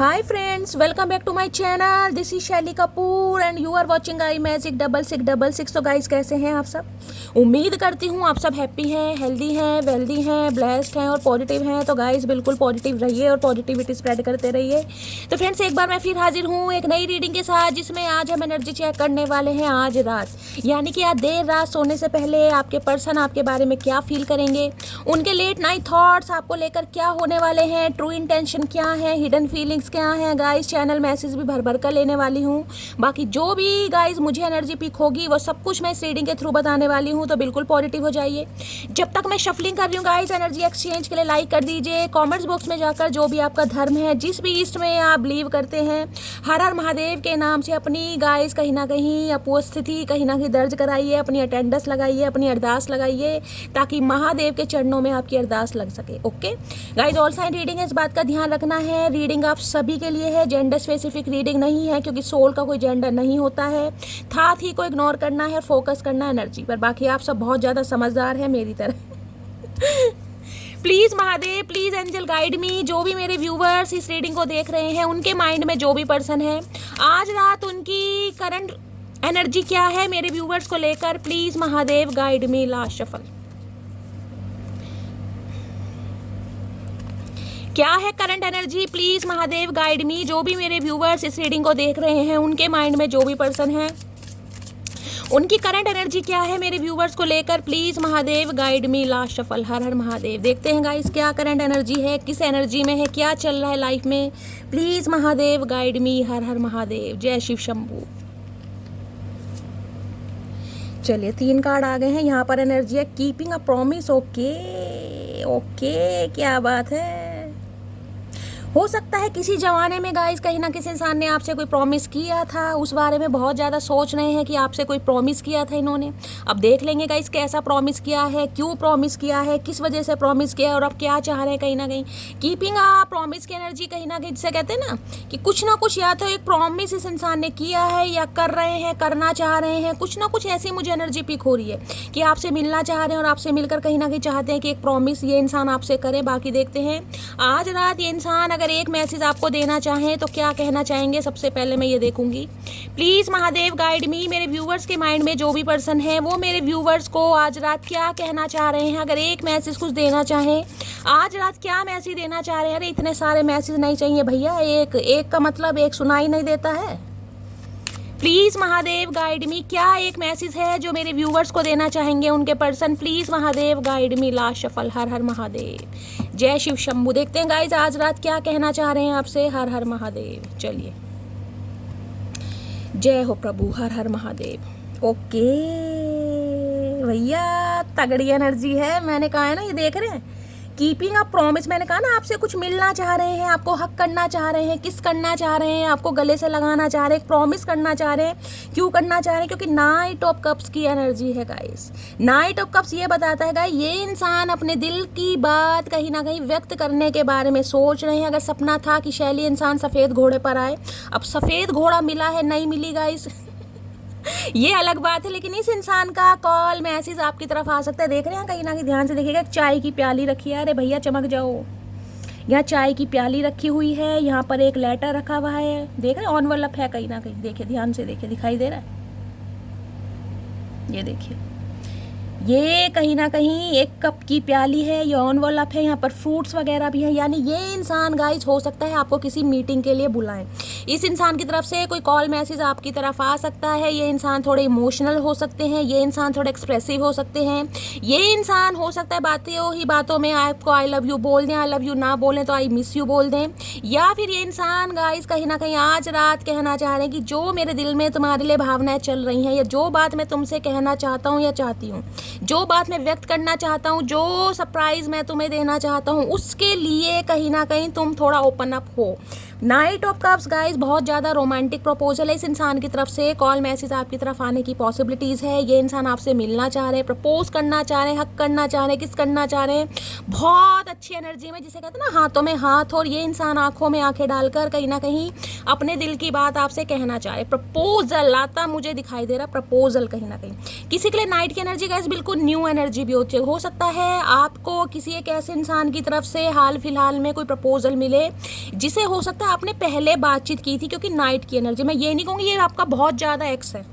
Hi friends, welcome back to my channel. This is शैली Kapoor and you are watching I magic 6666। तो guys कैसे हैं आप सब? उम्मीद करती हूँ आप सब हैप्पी हैं, हेल्दी हैं, वेल्दी हैं, ब्लेस्ड हैं और पॉजिटिव हैं। तो गाइस बिल्कुल पॉजिटिव रहिए और पॉजिटिविटी स्प्रेड करते रहिए। तो फ्रेंड्स एक बार मैं फिर हाजिर हूँ एक नई रीडिंग के साथ, जिसमें आज हम एनर्जी चेक करने वाले हैं आज रात, यानी कि आज देर रात सोने से पहले आपके पर्सन आपके बारे में क्या फील करेंगे, उनके लेट नाइट थॉट्स आपको लेकर क्या होने वाले हैं, ट्रू इंटेंशन क्या है, हिडन फीलिंग्स क्या है। गाइस चैनल मैसेज भी भर भर कर लेने वाली हूँ। बाकी जो भी गाइस मुझे एनर्जी पिक होगी वो सब कुछ मैं इस रीडिंग के थ्रू बताने वाली हूँ। तो बिल्कुल पॉजिटिव हो जाइए। जब तक मैं शफलिंग कर रही हूँ गाइस, एनर्जी एक्सचेंज के लिए लाइक कर दीजिए। कमेंट्स बॉक्स में जाकर जो भी आपका धर्म है, जिस भी ईस्ट में आप बिलीव करते हैं, हर हर महादेव के नाम से अपनी गाइस कहीं ना कहीं उपस्थिति कहीं ना कहीं दर्ज कराइए, अपनी अटेंडेंस लगाइए, अपनी अरदास लगाइए, ताकि महादेव के चरणों में आपकी अरदास लग सके। Okay guys, all sign reading है, इस बात का ध्यान रखना है। रीडिंग आप सभी के लिए है, जेंडर स्पेसिफिक रीडिंग नहीं है, क्योंकि सोल का कोई जेंडर नहीं होता है। साथ ही को इग्नोर करना है, फोकस करना है एनर्जी पर। बाकी आप सब बहुत ज़्यादा समझदार हैं मेरी तरह। Please Mahadev, please angel guide me. जो भी मेरे व्यूवर्स इस रीडिंग को देख रहे हैं, उनके माइंड में जो भी पर्सन है, आज रात उनकी करंट एनर्जी क्या है मेरे व्यूवर्स को लेकर, please Mahadev guide me. Last shuffle क्या है current energy, please Mahadev guide मी। जो भी मेरे व्यूवर्स इस रीडिंग को देख रहे हैं, उनके माइंड में जो भी पर्सन है, उनकी करंट एनर्जी क्या है मेरे व्यूवर्स को लेकर, please Mahadev guide me. Last shuffle हर हर महादेव। देखते हैं गाइस क्या करंट एनर्जी है, किस एनर्जी में है, क्या चल रहा है लाइफ में, प्लीज़ महादेव गाइड मी। हर हर महादेव, जय शिव शंभू। चलिए 3 कार्ड आ गए हैं। यहाँ पर एनर्जी है keeping a promise. Okay okay, क्या बात है। हो सकता है किसी ज़माने में गाइस कहीं ना किसी इंसान ने आपसे कोई प्रॉमिस किया था, उस बारे में बहुत ज़्यादा सोच रहे हैं कि आपसे कोई प्रॉमिस किया था इन्होंने। अब देख लेंगे गाइस कैसा प्रॉमिस किया है, क्यों प्रॉमिस किया है, किस वजह से प्रॉमिस किया है, और अब क्या चाह रहे हैं। कहीं ना कहीं कीपिंग आ प्रॉमिस की एनर्जी कहीं ना कहीं, जिसे कहते हैं ना कि कुछ ना कुछ या तो एक प्रॉमिस इस इंसान ने किया है, या कर रहे हैं, करना चाह रहे हैं, कुछ ना कुछ ऐसी मुझे एनर्जी पिक हो रही है कि आपसे मिलना चाह रहे हैं और आपसे मिलकर कहीं ना कहीं चाहते हैं कि एक प्रॉमिस ये इंसान आपसे करे। बाकी देखते हैं आज रात ये इंसान अगर एक मैसेज आपको देना चाहें तो क्या कहना चाहेंगे, सबसे पहले मैं ये देखूंगी। प्लीज़ महादेव गाइड मी। मेरे व्यूवर्स के माइंड में जो भी पर्सन है, वो मेरे व्यूवर्स को आज रात क्या कहना चाह रहे हैं। अगर एक मैसेज कुछ देना चाहें, आज रात क्या मैसेज देना चाह रहे हैं। अरे इतने सारे मैसेज नहीं चाहिए भैया, एक का मतलब एक सुनाई नहीं देता है। प्लीज़ महादेव गाइड मी। क्या एक मैसेज है जो मेरे व्यूवर्स को देना चाहेंगे उनके person, please Mahadev guide me. Last shuffle हर हर महादेव, जय शिव शंभू। देखते हैं गाइज आज रात क्या कहना चाह रहे हैं आपसे। हर हर महादेव। चलिए, जय हो प्रभु, हर हर महादेव। ओके भैया, तगड़ी एनर्जी है। मैंने कहा है ना, ये देख रहे हैं कीपिंग अ प्रॉमिस। मैंने कहा ना आपसे कुछ मिलना चाह रहे हैं, आपको हक करना चाह रहे हैं, किस करना चाह रहे हैं, आपको गले से लगाना चाह रहे हैं, प्रॉमिस करना चाह रहे हैं। क्यों करना चाह रहे हैं? क्योंकि नाइट ऑफ कप्स की एनर्जी है गाइस। नाइट ऑफ कप्स ये बताता है गाइस, ये इंसान अपने दिल की बात कहीं ना कहीं व्यक्त करने के बारे में सोच रहे हैं। अगर सपना था कि शैली इंसान सफ़ेद घोड़े पर आए, अब सफ़ेद घोड़ा मिला है, नहीं मिली गाइस, ये अलग बात है, लेकिन इस इंसान का कॉल मैसेज आपकी तरफ आ सकता है। देख रहे हैं कहीं ना कहीं, ध्यान से देखिएगा, चाय की प्याली रखी है। अरे भैया चमक जाओ, यहाँ चाय की प्याली रखी हुई है, यहाँ पर एक लेटर रखा हुआ है, देख रहे हैं एनवलप है कहीं ना कहीं। देखिए ध्यान से देखिए, दिखाई दे रहा है, ये देखिए, ये कहीं ना कहीं एक कप की प्याली है, ये एनवलप है, यहाँ पर फ्रूट्स वगैरह भी है। यानी ये इंसान गाइस हो सकता है आपको किसी मीटिंग के लिए बुलाएं। इस इंसान की तरफ से कोई कॉल मैसेज आपकी तरफ आ सकता है। ये इंसान थोड़े इमोशनल हो सकते हैं, ये इंसान थोड़े एक्सप्रेसिव हो सकते हैं, ये इंसान हो सकता है बातों में आपको आई लव यू बोल दें, आई लव यू ना बोलें तो आई मिस यू बोल दें। या फिर ये इंसान गाइस कहीं ना कहीं आज रात कहना चाह रहे हैं कि जो मेरे दिल में तुम्हारे लिए भावनाएं चल रही हैं, या जो बात मैं तुमसे कहना चाहता हूँ या चाहती हूँ, जो बात मैं व्यक्त करना चाहता हूँ, जो सरप्राइज मैं तुम्हें देना चाहता हूँ, उसके लिए कहीं ना कहीं तुम थोड़ा ओपन अप हो। नाइट ऑफ कप्स गाइस बहुत ज़्यादा रोमांटिक प्रपोजल है इस इंसान की तरफ से। कॉल मैसेज आपकी तरफ आने की पॉसिबिलिटीज़ है। ये इंसान आपसे मिलना चाह रहे हैं, प्रपोज करना चाह रहे हैं, हक करना चाह रहे हैं, किस करना चाह रहे हैं। बहुत अच्छी एनर्जी में, जिसे कहते हैं ना हाथों में हाथ, और ये इंसान आंखों में आंखें डालकर कहीं ना कहीं अपने दिल की बात आपसे कहना चाह रहे हैं। प्रपोजल आता मुझे दिखाई दे रहा, प्रपोजल कहीं ना कहीं किसी के लिए नाइट की एनर्जी गाइस बिल्कुल बिल्कुल न्यू एनर्जी भी होती है। हो सकता है आपको किसी एक ऐसे इंसान की तरफ से हाल फिलहाल में कोई प्रपोजल मिले जिसे हो सकता है आपने पहले बातचीत की थी, क्योंकि नाइट की एनर्जी, मैं ये नहीं कहूँगी ये आपका बहुत ज़्यादा एक्स है।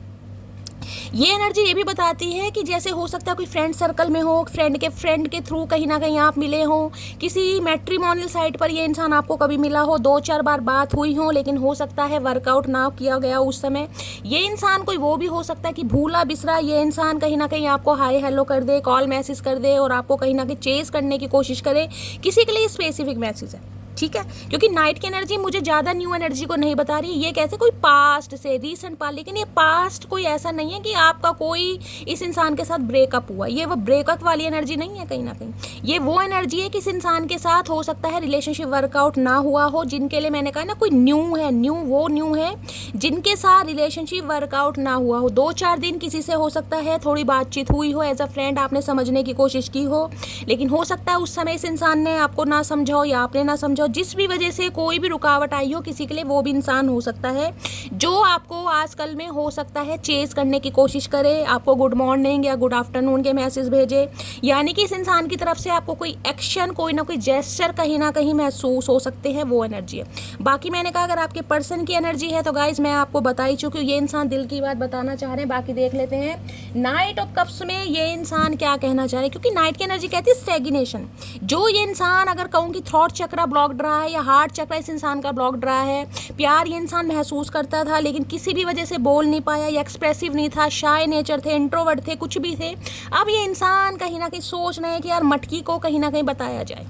ये एनर्जी ये भी बताती है कि जैसे हो सकता है कोई फ्रेंड सर्कल में हो, फ्रेंड के थ्रू कहीं ना कहीं आप मिले हो, किसी मैट्रिमोनियल साइट पर ये इंसान आपको कभी मिला हो, 2-4 बार बात हुई हो, लेकिन हो सकता है वर्कआउट ना किया गया उस समय। ये इंसान कोई वो भी हो सकता है कि भूला बिसरा ये इंसान कहीं ना कहीं आपको हाय हेलो कर दे, कॉल मैसेज कर दे और आपको कहीं ना कहीं चेज करने की कोशिश करे। किसी के लिए स्पेसिफिक मैसेज है, ठीक है, क्योंकि नाइट की एनर्जी मुझे ज़्यादा न्यू एनर्जी को नहीं बता रही। ये कैसे कोई पास्ट से रीसेंट पास्ट, लेकिन ये पास्ट कोई ऐसा नहीं है कि आपका कोई इस इंसान के साथ ब्रेकअप हुआ। ये वो ब्रेकअप वाली एनर्जी नहीं है, कहीं ना कहीं ये वो एनर्जी है कि इस इंसान के साथ हो सकता है रिलेशनशिप वर्कआउट ना हुआ हो, जिनके लिए मैंने कहा ना कोई न्यू है, न्यू है जिनके साथ रिलेशनशिप वर्कआउट ना हुआ हो। 2-4 दिन किसी से हो सकता है थोड़ी बातचीत हुई हो, एज अ फ्रेंड आपने समझने की कोशिश की हो, लेकिन हो सकता है उस समय इस इंसान ने आपको ना समझा हो या आपने ना समझा हो, जिस भी वजह से कोई भी रुकावट आई हो किसी के लिए, वो भी इंसान हो सकता है जो आपको आजकल में हो सकता है चेज करने की कोशिश करे, आपको गुड मॉर्निंग या गुड आफ्टरनून के मैसेज भेजे, यानी कि इस इंसान की तरफ से आपको कोई एक्शन, कोई ना कोई जेस्चर कहीं ना कहीं महसूस हो सकते हैं, वो एनर्जी है। बाकी मैंने कहा अगर आपके पर्सन की एनर्जी है तो गाइज मैं आपको बता ही चुकी हूँ, ये इंसान दिल की बात बताना चाह रहे हैं। बाकी देख लेते हैं नाइट ऑफ कप्स में ये इंसान क्या कहना चाह रहे हैं, क्योंकि नाइट की एनर्जी कहती है स्टैग्नेशन। जो ये इंसान अगर कहूँ कि थ्रॉट चक्रा ब्लॉक्ड रहा है या हार्ट चक्रा इस इंसान का ब्लॉक्ड रहा है, प्यार ये इंसान महसूस करता था लेकिन किसी भी वजह से बोल नहीं पाया, या एक्सप्रेसिव नहीं था, शाय नेचर थे, इंट्रोवर्ट थे, कुछ भी थे, अब ये इंसान कहीं ना कहीं सोच रहे हैं कि यार मटकी को कहीं ना कहीं बताया जाए।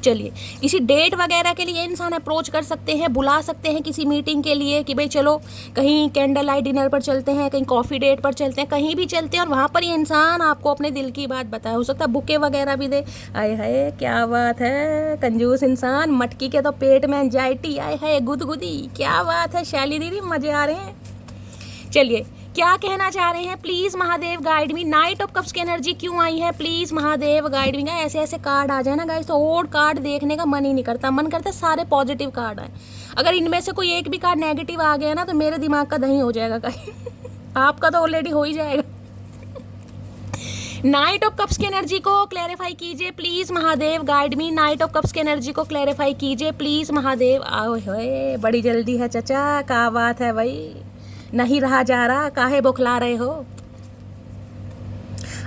चलिए किसी डेट वगैरह के लिए इंसान अप्रोच कर सकते हैं, बुला सकते हैं किसी मीटिंग के लिए कि भाई चलो कहीं कैंडल लाइट डिनर पर चलते हैं, कहीं कॉफ़ी डेट पर चलते हैं, कहीं भी चलते हैं और वहाँ पर ये इंसान आपको अपने दिल की बात बताए। हो सकता है बुके वगैरह भी दे। आए हाय क्या बात है, कंजूस इंसान, मटकी के तो पेट में एंजाइटी, आए हाय गुदगुदी, क्या बात है शैली दीदी, मज़े आ रहे हैं। चलिए क्या कहना चाह रहे हैं, please Mahadev guide me. Night of cups की एनर्जी क्यों आई है, प्लीज़ महादेव गाइड मी। ऐसे ऐसे कार्ड आ जाए ना गाइस तो और कार्ड देखने का मन ही नहीं करता, मन करता सारे पॉजिटिव कार्ड आए। अगर इनमें से कोई एक भी कार्ड नेगेटिव आ गया ना तो मेरे दिमाग का दही हो जाएगा कहीं आपका तो ऑलरेडी हो ही जाएगा। नाइट ऑफ कप्स की एनर्जी को क्लैरिफाई कीजिए please Mahadev guide me. Night of cups की एनर्जी को क्लैरिफाई कीजिए प्लीज़ महादेव। आओ होए बड़ी जल्दी है चचा, क्या बात है भाई, नहीं रहा जा रहा, काहे बौखला रहे हो।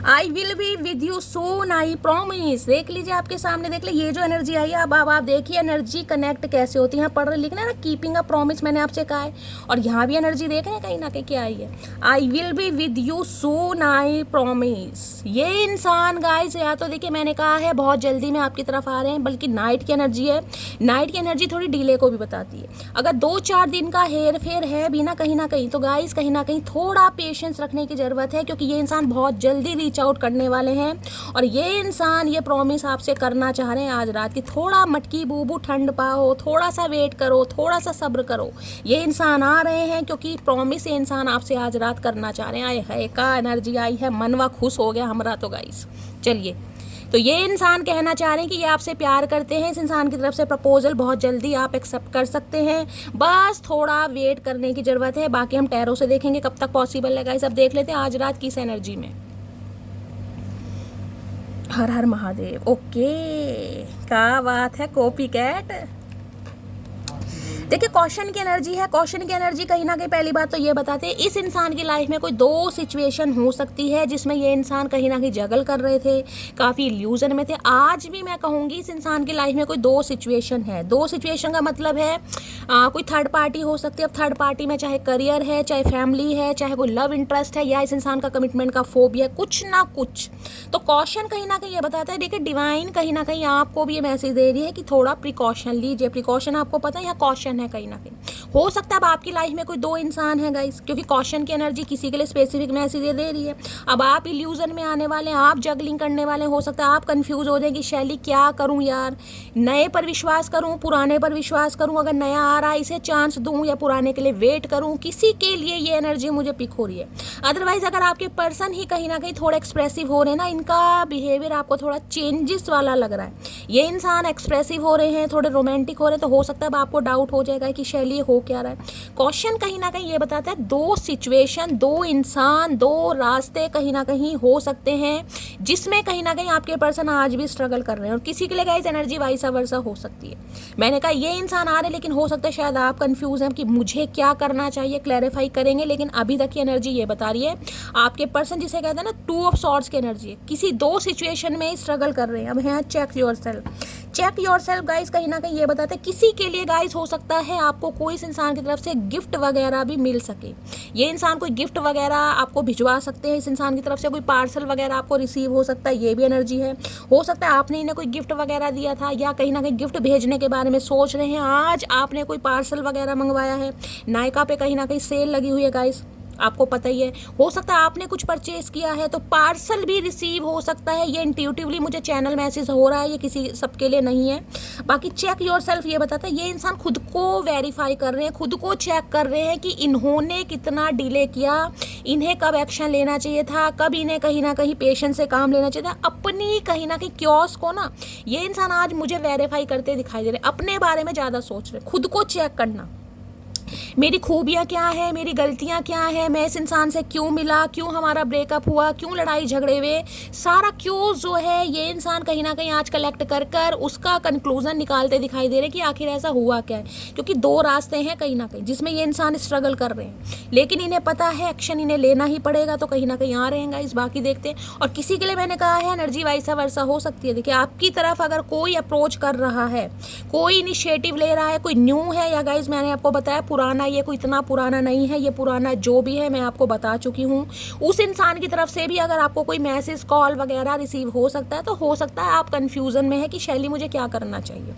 I will be with you soon, I promise. देख लीजिए आपके सामने, देख लीजिए ये जो एनर्जी आई है, अब आप देखिए एनर्जी कनेक्ट कैसे होती है। यहाँ पढ़ लिखना ना कीपिंग अ प्रॉमिस, मैंने आपसे कहा है, और यहाँ भी एनर्जी देख रहे हैं कहीं ना कहीं क्या आई है, I will be with you soon, I promise. ये इंसान गाइस या तो देखिए मैंने कहा है बहुत जल्दी में आपकी तरफ आ रहे हैं, बल्कि नाइट की एनर्जी है, नाइट की एनर्जी थोड़ी डिले को भी बताती है। अगर 2-4 दिन का हेर फेर है भी ना कहीं ना कहीं, तो गाइस कहीं ना कहीं थोड़ा पेशेंस रखने की ज़रूरत है, क्योंकि ये इंसान बहुत जल्दी रीच आउट करने वाले हैं और ये इंसान ये प्रॉमिस आपसे करना चाह रहे हैं आज रात की, थोड़ा मटकी बूबू ठंड पाओ, थोड़ा सा वेट करो, थोड़ा सा सब्र करो। ये इंसान आ रहे हैं क्योंकि प्रॉमिस ये इंसान आपसे आज रात करना चाह रहे हैं। आए है का एनर्जी आई है, मनवा खुश हो गया हमारा तो गाइस। चलिए तो ये इंसान कहना चाह रहे हैं कि ये आपसे प्यार करते हैं, इस इंसान की तरफ से प्रपोजल बहुत जल्दी आप एक्सेप्ट कर सकते हैं, बस थोड़ा वेट करने की ज़रूरत है। बाकी हम टैरो से देखेंगे कब तक पॉसिबल है गाइस। अब देख लेते हैं आज रात किस एनर्जी में। हर हर महादेव। ओके क्या बात है, कॉपी कैट। देखिए कॉशन की एनर्जी है, कॉशन की एनर्जी कहीं ना कहीं पहली बात तो ये बताते हैं इस इंसान की लाइफ में कोई 2 सिचुएशन हो सकती है जिसमें ये इंसान कहीं ना कहीं जगल कर रहे थे, काफ़ी इल्यूजन में थे। आज भी मैं कहूँगी इस इंसान की लाइफ में कोई 2 सिचुएशन है। 2 सिचुएशन का मतलब है कोई थर्ड पार्टी हो सकती है। अब थर्ड पार्टी में चाहे करियर है, चाहे फैमिली है, चाहे कोई लव इंटरेस्ट है, या इस इंसान का कमिटमेंट का फोबिया, कुछ ना कुछ। तो कॉशन कहीं ना कहीं ये बताता है, देखिए डिवाइन कहीं ना कहीं आपको भी ये मैसेज दे रही है कि थोड़ा प्रिकॉशन लीजिए। प्रिकॉशन आपको पता है, यहाँ कॉशन है कहीं ना कहीं। हो सकता है अब आपकी लाइफ में कोई 2 इंसान है गाइस, क्योंकि कॉशन की एनर्जी किसी के लिए स्पेसिफिक मैसेज दे रही है। अब आप इल्यूजन में आने वाले हैं, आप जगलिंग करने वाले हैं। हो सकता है आप कंफ्यूज हो जाएंगे, शैली क्या करूं यार, नए पर विश्वास करूं, पुराने पर विश्वास करूं, अगर नया आ रहा है इसे चांस दूं या पुराने के लिए वेट करूं। किसी के लिए ये एनर्जी मुझे पिक हो रही है। अदरवाइज अगर आपके पर्सन ही कहीं ना कहीं थोड़ा एक्सप्रेसिव हो रहे हैं ना, इनका बिहेवियर आपको थोड़ा चेंजेस वाला लग रहा है, ये इंसान एक्सप्रेसिव हो रहे हैं, थोड़े रोमांटिक हो रहे हैं, तो हो सकता है अब आपको डाउट हो हो जाएगा कि शैली हो क्या रहा है। क्वेश्चन कहीं ना कहीं ये बताता है दो सिचुएशन, दो इंसान, दो रास्ते कहीं ना कहीं हो सकते हैं जिसमें कहीं ना कहीं आपके पर्सन आज भी स्ट्रगल कर रहे हैं, और किसी के लिए गाइस एनर्जी वाइसा वर्सा हो सकती है। मैंने कहा ये इंसान आ रहे हैं, लेकिन हो सकता है शायद आप कंफ्यूज हैं कि मुझे क्या करना चाहिए, क्लैरिफाई करेंगे। लेकिन अभी तक की एनर्जी ये बता रही है आपके पर्सन, जिसे कहते हैं ना 2 ऑफ सॉर्ड्स की एनर्जी है, किसी दो सिचुएशन में स्ट्रगल कर रहे हैं। अब है check yourself, check yourself guys कहीं ना कहीं ये बताते हैं किसी के लिए गाइस हो सकता है आपको कोई इस इंसान की तरफ से गिफ्ट वगैरह भी मिल सके। ये इंसान कोई गिफ्ट वगैरह आपको भिजवा सकते हैं, इस इंसान की तरफ से कोई पार्सल वगैरह आपको रिसीव हो सकता है, ये भी एनर्जी है। हो सकता है आपने इन्हें कोई गिफ्ट वगैरह दिया था, या कहीं ना कहीं गिफ्ट भेजने के बारे में सोच रहे हैं, आज आपने कोई पार्सल वगैरह मंगवाया है। नायका पे कहीं ना कहीं सेल लगी हुई है गाइस, आपको पता ही है। हो सकता है आपने कुछ परचेज किया है तो पार्सल भी रिसीव हो सकता है, ये इंट्यूटिवली मुझे चैनल मैसेज हो रहा है, ये किसी सबके लिए नहीं है। बाकी चेक योरसेल्फ ये बताता है ये इंसान खुद को वेरीफाई कर रहे हैं, खुद को चेक कर रहे हैं कि इन्होंने कितना डिले किया, इन्हें कब एक्शन लेना चाहिए था, कब इन्हें कहीं ना कहीं पेशेंस से काम लेना चाहिए था। अपनी कहीं ना कहीं क्योस को ना ये इंसान आज मुझे वेरीफाई करते दिखाई दे रहे, अपने बारे में ज़्यादा सोच रहे, खुद को चेक करना, मेरी खूबियाँ क्या है, मेरी गलतियाँ क्या है, मैं इस इंसान से क्यों मिला, क्यों हमारा ब्रेकअप हुआ, क्यों लड़ाई झगड़े हुए, सारा क्यों जो है ये इंसान कहीं ना कहीं आज कलेक्ट कर कर उसका कंक्लूजन निकालते दिखाई दे रहे कि आखिर ऐसा हुआ क्या है। क्योंकि दो रास्ते हैं कहीं ना कहीं जिसमें ये इंसान स्ट्रगल कर रहे हैं, लेकिन इन्हें पता है एक्शन इन्हें लेना ही पड़ेगा, तो कहीं ना कहीं आ रहे हैं गाइस। बाकी देखते हैं। और किसी के लिए मैंने कहा है एनर्जी वाइसा वर्सा हो सकती है। देखिए आपकी तरफ अगर कोई अप्रोच कर रहा है, कोई इनिशिएटिव ले रहा है, कोई न्यू है, या गाइस मैंने आपको बताया पुराना, ये कोई इतना पुराना नहीं है, ये पुराना जो भी है मैं आपको बता चुकी हूँ। उस इंसान की तरफ से भी अगर आपको कोई मैसेज कॉल वगैरह रिसीव हो सकता है, तो हो सकता है आप कंफ्यूजन में है कि शैली मुझे क्या करना चाहिए।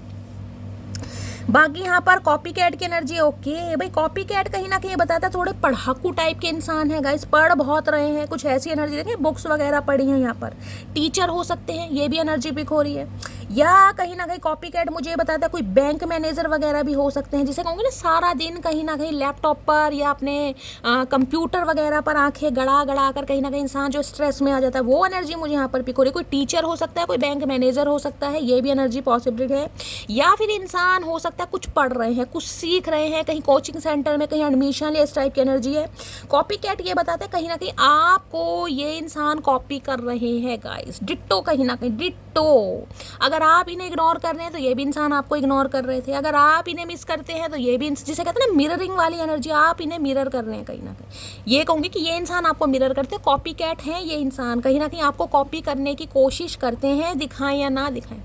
बाकी यहाँ पर कॉपी कैट की एनर्जी ओके भाई, कॉपी कैट कहीं ना कहीं बताता है थोड़े पढ़ाकू टाइप के इंसान है गाइस, पढ़ बहुत रहे हैं, कुछ ऐसी एनर्जी देखिए बुक्स वगैरह पढ़ी हैं, यहाँ पर टीचर हो सकते हैं, ये भी एनर्जी पिक हो रही है। या कहीं ना कहीं कॉपी कैट मुझे बताता है कोई बैंक मैनेजर वगैरह भी हो सकते हैं, जिसे कहूँगी ना सारा दिन कहीं ना कहीं लैपटॉप पर या अपने कंप्यूटर वगैरह पर आंखें गड़ा गड़ा कर कहीं ना कहीं इंसान जो स्ट्रेस में आ जाता है, वो एनर्जी मुझे यहाँ पर पिक हो रही है। कोई टीचर हो सकता है, कोई बैंक मैनेजर हो सकता है, ये भी एनर्जी पॉसिबिलिटी है। या फिर इंसान हो सकता है कुछ पढ़ रहे हैं, कुछ सीख रहे हैं, कहीं कोचिंग सेंटर में कहीं एडमिशन ले, इस टाइप की एनर्जी है। कॉपी कैट ये बताते हैं कहीं ना कहीं आपको ये इंसान कॉपी कर रहे हैं गाइस, डिट्टो, कहीं ना कहीं डिट्टो। अगर आप इन्हें इग्नोर कर रहे हैं तो ये भी इंसान आपको इग्नोर कर रहे थे, अगर आप इन्हें मिस करते हैं तो ये भी, जिसे कहते हैं ना मिररिंग वाली एनर्जी, आप इन्हें मिरर कर रहे हैं कहीं ना कहीं। ये कहूँगी कि ये इंसान आपको मिरर करते हैं, कॉपी कैट हैं ये इंसान, कहीं ना कहीं आपको कॉपी करने की कोशिश करते हैं, दिखाएं या ना दिखाएं।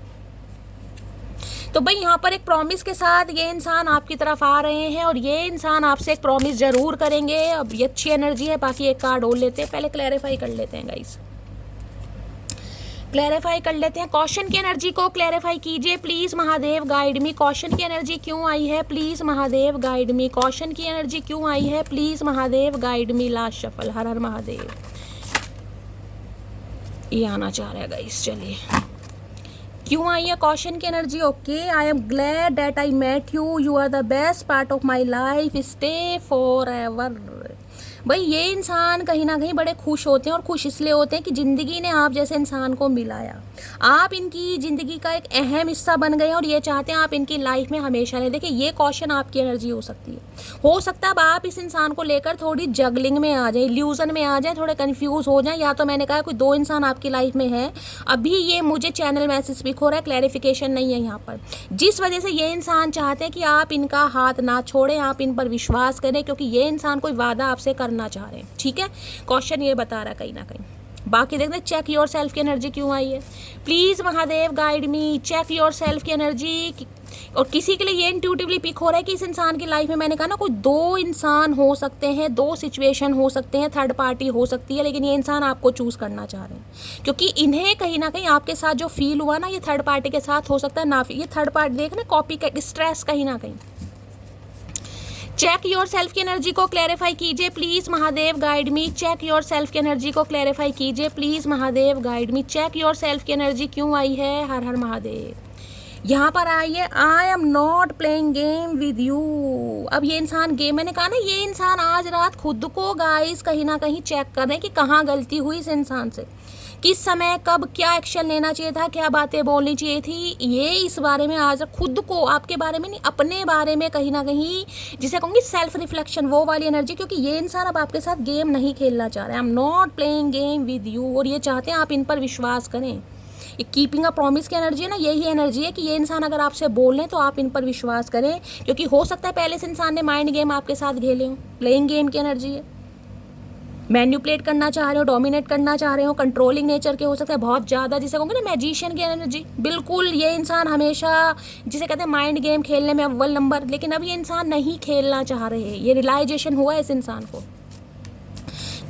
तो भाई यहाँ पर एक प्रॉमिस के साथ ये इंसान आपकी तरफ आ रहे हैं, और ये इंसान आपसे एक प्रॉमिस जरूर करेंगे। अब ये अच्छी एनर्जी है। बाकी एक कार्ड और लेते हैं, पहले क्लैरिफाई कर लेते हैं गाइस, क्लैरिफाई कर लेते हैं। कॉशन की एनर्जी को क्लैरिफाई कीजिए please Mahadev, guide me. Caution की एनर्जी क्यों आई है please Mahadev, guide me. Caution की एनर्जी क्यों आई है please Mahadev, guide me. Last shuffle, हर हर महादेव। ये आना चाह रहा है गाइस, चलिए क्यों आई है कॉशन की energy. Okay, I am glad that I met you, you are the best part of my life, stay forever. भाई ये इंसान कहीं ना कहीं बड़े खुश होते हैं, और खुश इसलिए होते हैं कि ज़िंदगी ने आप जैसे इंसान को मिलाया, आप इनकी ज़िंदगी का एक अहम हिस्सा बन गए हैं, और ये चाहते हैं आप इनकी लाइफ में हमेशा रहें। देखिए ये क्वेश्चन आपकी एनर्जी हो सकती है। हो सकता है अब आप इस इंसान को लेकर थोड़ी जगलिंग में आ जाए, इल्यूजन में आ जाए, थोड़े कन्फ्यूज़ हो जाए। या तो मैंने कहा कोई दो इंसान आपकी लाइफ में है, अभी ये मुझे चैनल मैसेज पिक हो रहा है, क्लैरिफिकेशन नहीं है यहाँ पर, जिस वजह से ये इंसान चाहते हैं कि आप इनका हाथ ना छोड़ें, आप इन पर विश्वास करें, क्योंकि ये इंसान कोई वादा आपसे करना चाह रहे हैं। ठीक है, क्वेश्चन ये बता रहा है कहीं ना कहीं। बाकी देखते हैं चेक योर सेल्फ की एनर्जी क्यों आई है please Mahadev, guide me. Check yourself की एनर्जी। और किसी के लिए ये इंट्यूटिवली पिक हो रहा है कि इस इंसान की लाइफ में, मैंने कहा ना कोई दो इंसान हो सकते हैं, दो सिचुएशन हो सकते हैं, थर्ड पार्टी हो सकती है, लेकिन ये इंसान आपको चूज करना चाह रहे हैं, क्योंकि इन्हें कहीं ना कहीं आपके साथ जो फील हुआ ना, ये थर्ड पार्टी के साथ हो सकता है ना। ये थर्ड पार्टी देखना, कॉपी का स्ट्रेस कहीं ना कहीं। चेक योर सेल्फ की एनर्जी को क्लैरिफाई कीजिए please Mahadev, guide me. Check yourself की एनर्जी को क्लैरिफाई कीजिए please Mahadev, guide me. Check yourself की एनर्जी क्यों आई है, हर हर महादेव। यहाँ पर आई है I am not playing game with you. अब ये इंसान गेम, मैंने कहा ना ये इंसान आज रात खुद को गाइस कहीं ना कहीं चेक कर रहे हैं कि कहाँ गलती हुई इस इंसान से, किस समय कब क्या एक्शन लेना चाहिए था, क्या बातें बोलनी चाहिए थी, ये इस बारे में आज खुद को, आपके बारे में नहीं, अपने बारे में कहीं ना कहीं, जिसे कहूँगी सेल्फ रिफ्लेक्शन, वो वाली एनर्जी। क्योंकि ये इंसान अब आपके साथ गेम नहीं खेलना चाह रहे हैं। I am not playing game with you, और ये चाहते हैं आप इन पर विश्वास करें। ये कीपिंग अ प्रॉमिस की एनर्जी है ना, यही एनर्जी है कि ये इंसान अगर आपसे बोल रहे हैं तो आप इन पर विश्वास करें। क्योंकि हो सकता है पहले से इंसान ने माइंड गेम आपके साथ खेले हो, प्लेइंग गेम की एनर्जी है। मैन्युपुलेट करना चाह रहे हो, डोमिनेट करना चाह रहे हो, कंट्रोलिंग नेचर के हो सकता है बहुत ज़्यादा, जिसे कहूँगे ना मैजिशियन की एनर्जी। बिल्कुल ये इंसान हमेशा जिसे कहते हैं माइंड गेम खेलने में अव्वल नंबर, लेकिन अब ये इंसान नहीं खेलना चाह रहे। ये रियलाइजेशन हुआ है इस इंसान को।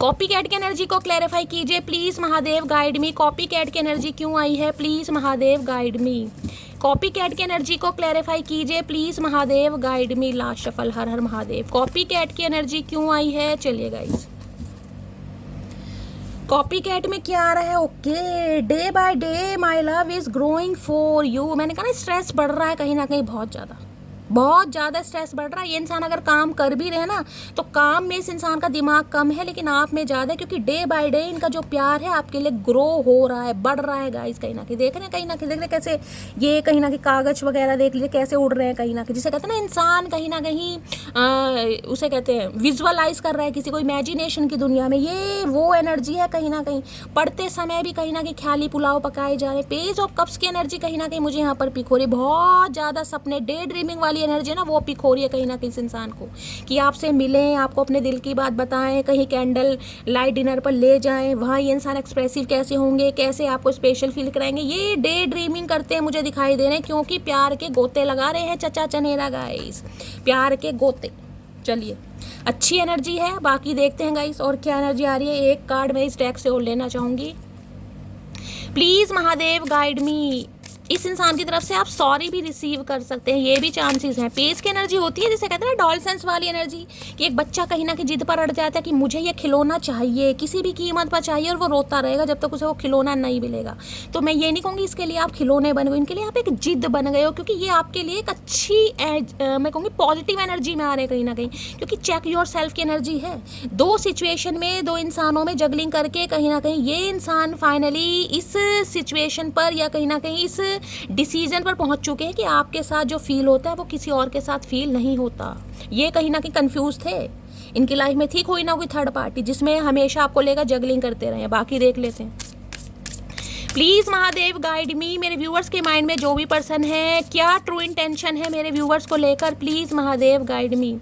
कॉपी कैट की एनर्जी को क्लैरिफाई कीजिए please Mahadev, guide me. Copycat की एनर्जी क्यों आई है, please Mahadev guide me. Copycat की एनर्जी को क्लैरिफाई कीजिए please Mahadev, guide me. Last shuffle, हर हर महादेव। कॉपी कैट की एनर्जी क्यों आई है, चलिए गाइस कॉपी कैट में क्या आ रहा है। Okay, day by day my love is growing for you. मैंने कहा ना स्ट्रेस बढ़ रहा है कहीं ना कहीं, बहुत ज़्यादा स्ट्रेस बढ़ रहा है। ये इंसान अगर काम कर भी रहे ना तो काम में इस इंसान का दिमाग कम है, लेकिन आप में ज़्यादा है। क्योंकि डे बाय डे इनका जो प्यार है आपके लिए ग्रो हो रहा है, बढ़ रहा है गाइस। कहीं ना कहीं देख रहे हैं, कहीं ना कहीं देख रहे हैं कैसे ये कहीं ना कहीं कागज वगैरह देख लीजिए कैसे उड़ रहे हैं कहीं ना कहीं। जिसे कहते हैं ना इंसान कहीं ना कहीं उसे कहते हैं विजुअलाइज कर रहा है किसी को इमेजिनेशन की दुनिया में। ये वो एनर्जी है कहीं ना कहीं। पढ़ते समय भी कहीं ना कहीं ख्याली पुलाव पकाए जा रहे हैं। पेज ऑफ कप्स की एनर्जी कहीं ना कहीं मुझे यहाँ पर पिक हो रही है। बहुत ज़्यादा सपने, डे ड्रीमिंग वाली एनर्जी है ना, वो पिक हो रही है कहीं ना कहीं इस इंसान को कि आपसे मिलें, आपको अपने दिल की बात बताएं, कहीं कैंडल लाइट डिनर पर ले जाएं। वहाँ ये इंसान एक्सप्रेसिव कैसे होंगे, कैसे आपको स्पेशल फील कराएंगे, ये डे ड्रीमिंग करते हैं मुझे दिखाई दे रहे हैं। क्योंकि प्यार के गोते लगा रहे हैं चचा चनेरा गाइस, प्यार के गोते। चलिए अच्छी एनर्जी है, बाकी देखते हैं गाइस और क्या एनर्जी आ रही है। एक कार्ड मैं इस डेक से और लेना चाहूँगी प्लीज़ महादेव गाइड मी। इस इंसान की तरफ से आप सॉरी भी रिसीव कर सकते हैं, ये भी चांसेस हैं। पेज की एनर्जी होती है जिसे कहते हैं ना डॉल्सेंस वाली एनर्जी, कि एक बच्चा कहीं ना कहीं जिद पर अड़ जाता है कि मुझे ये खिलौना चाहिए, किसी भी कीमत पर चाहिए, और वो रोता रहेगा जब तक उसे वो खिलौना नहीं मिलेगा। तो मैं ये नहीं कहूँगी इसके लिए आप खिलौने बन गए, इनके लिए आप एक जिद बन गए हो। क्योंकि ये आपके लिए एक अच्छी मैं कहूँगी पॉजिटिव एनर्जी में आ रहे हैं कहीं ना कहीं। क्योंकि चेक योर सेल्फ की एनर्जी है। दो सिचुएशन में, दो इंसानों में जगलिंग करके कहीं ना कहीं ये इंसान फाइनली इस सिचुएशन पर या कहीं ना कहीं इस डिसीजन पर पहुंच चुके हैं कि आपके साथ जो फील होता है वो किसी और के साथ फील नहीं होता। ये कहीं ना कहीं कंफ्यूज थे। इनकी लाइफ में थी कोई ना कोई थर्ड पार्टी जिसमें हमेशा आपको लेकर जगलिंग करते रहे। बाकी देख लेते हैं प्लीज़ महादेव गाइड मी। मेरे व्यूअर्स के माइंड में जो भी पर्सन है, क्या ट्रू इंटेंशन है मेरे व्यूअर्स को लेकर, प्लीज़ महादेव गाइड मी।